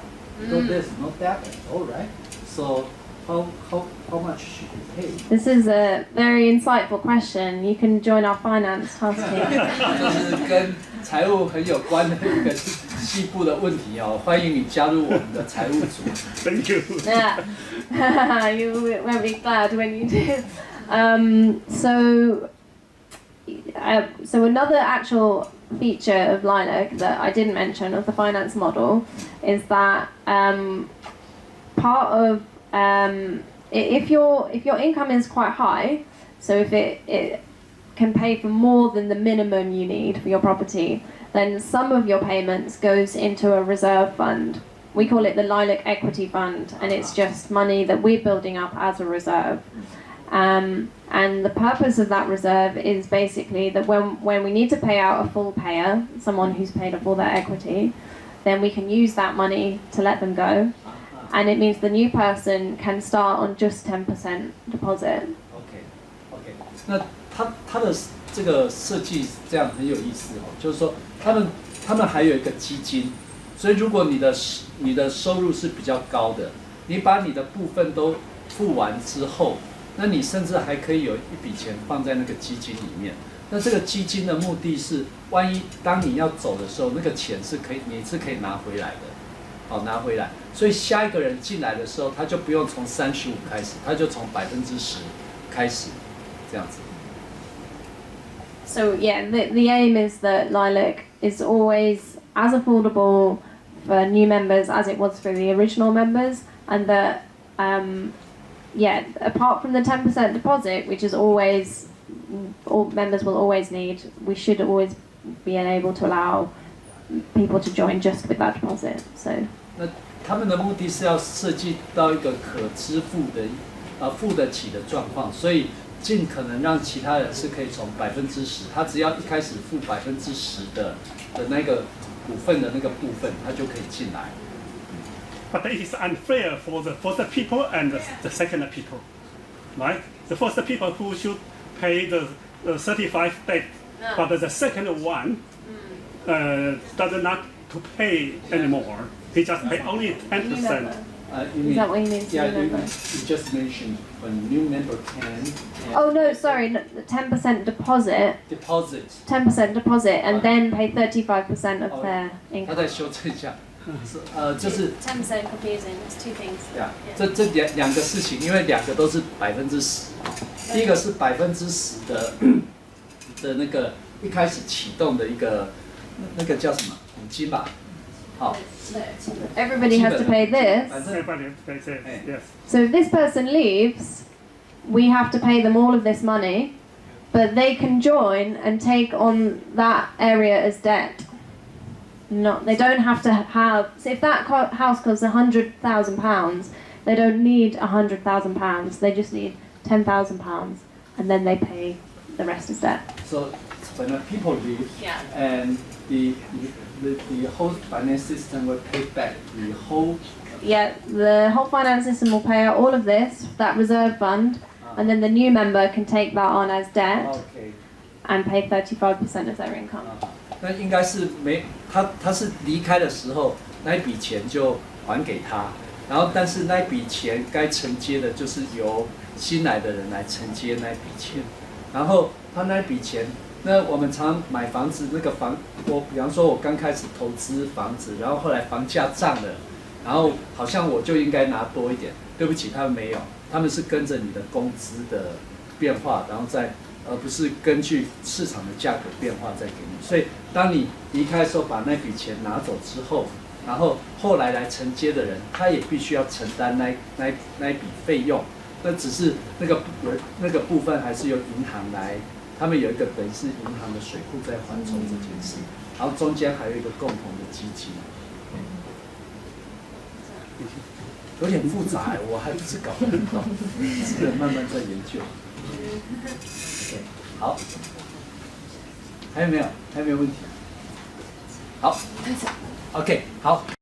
So there's no debt at all, right? So how much should he pay? This is a very insightful question. You can join our finance task team. 这是跟财务很有关的一个细部的问题欢迎你加入我们的财务组。Thank you. Yeah, you won't be glad when you do. So another actual feature of Lilac that I didn't mention of the finance model is that part of if your income is quite high, so if it can pay for more than the minimum you need for your property, then some of your payments goes into a reserve fund. We call it the Lilac Equity Fund, and it's just money that we're building up as a reserve. And the purpose of that reserve is basically that when we need to pay out a full payer, someone who's paid up all their equity, then we can use that money to let them go. And it means the new person can start on just 10% deposit. OK， 那他的这个设计这样很有意思就是说他们还有一个基金，所以如果你的收入是比较高的，你把你的部分都付完之后，那你甚至还可以有一笔钱放在那个基金里面。那这个基金的目的是，万一当你要走的时候，那个钱你是可以拿回来的，拿回来。所以下一个人进来的时候，他就不用从35%开始，他就从10%开始，这样子。So yeah, the aim is that Lilac is always as affordable for new members as it was for the original members, and that apart from the 10% deposit, which is always all members will always need, we should always be able to allow people to join just with that deposit. So 那他们的目的是要设计到一个可支付的付得起的状况，所以尽可能让其他人是可以从10%，他只要一开始付10%的那个股份的那个部分，他就可以进来。But it is unfair for the people and the second people, right? The first people who should pay the 35 debt, but the second one does not to pay anymore. He just pay only 10%. is that what you mean? Yeah, you just mentioned when new member can. Oh no, sorry, 10% deposit. Deposit. 10% deposit, and then pay 35% of their 他 income. 再修正一下，就是 10% confusing. There's two things. 这两个事情，因为两个都是10%。第一个是10%的那个一开始启动的一个那个叫什么股金吧，好。Everybody has to pay this. Everybody pays it, yes. So if this person leaves, we have to pay them all of this money, but they can join and take on that area as debt. No, they don't have to have. So if that house costs £100,000, they don't need £100,000. They just need £10,000, and then they pay the rest as debt. So when people leave, Yeah. and the whole finance system will pay back the whole. Yeah, the whole finance system will pay out all of this, that reserve fund, and then the new member can take that on as debt OK， and pay 35% of their income. 那应该是他是离开的时候，那一笔钱就还给他，然后但是那一笔钱该承接的就是由新来的人来承接那一笔钱，然后他那一笔钱，那我们常买房子那个我比方说我刚开始投资房子，然后后来房价涨了，然后好像我就应该拿多一点，对不起，他们没有，他们是跟着你的工资的变化，然后而不是根据市场的价格变化再给你。所以当你离开的时候，把那笔钱拿走之后，然后后来承接的人，他也必须要承担那一笔费用。那只是那个部分还是由银行来，他们有一个等于是银行的水库在缓冲这件事，然后中间还有一个共同的基金。有点复杂，我还不是搞得很懂，只能慢慢在研究。OK， 好，还有没有问题？好 ，OK， 好。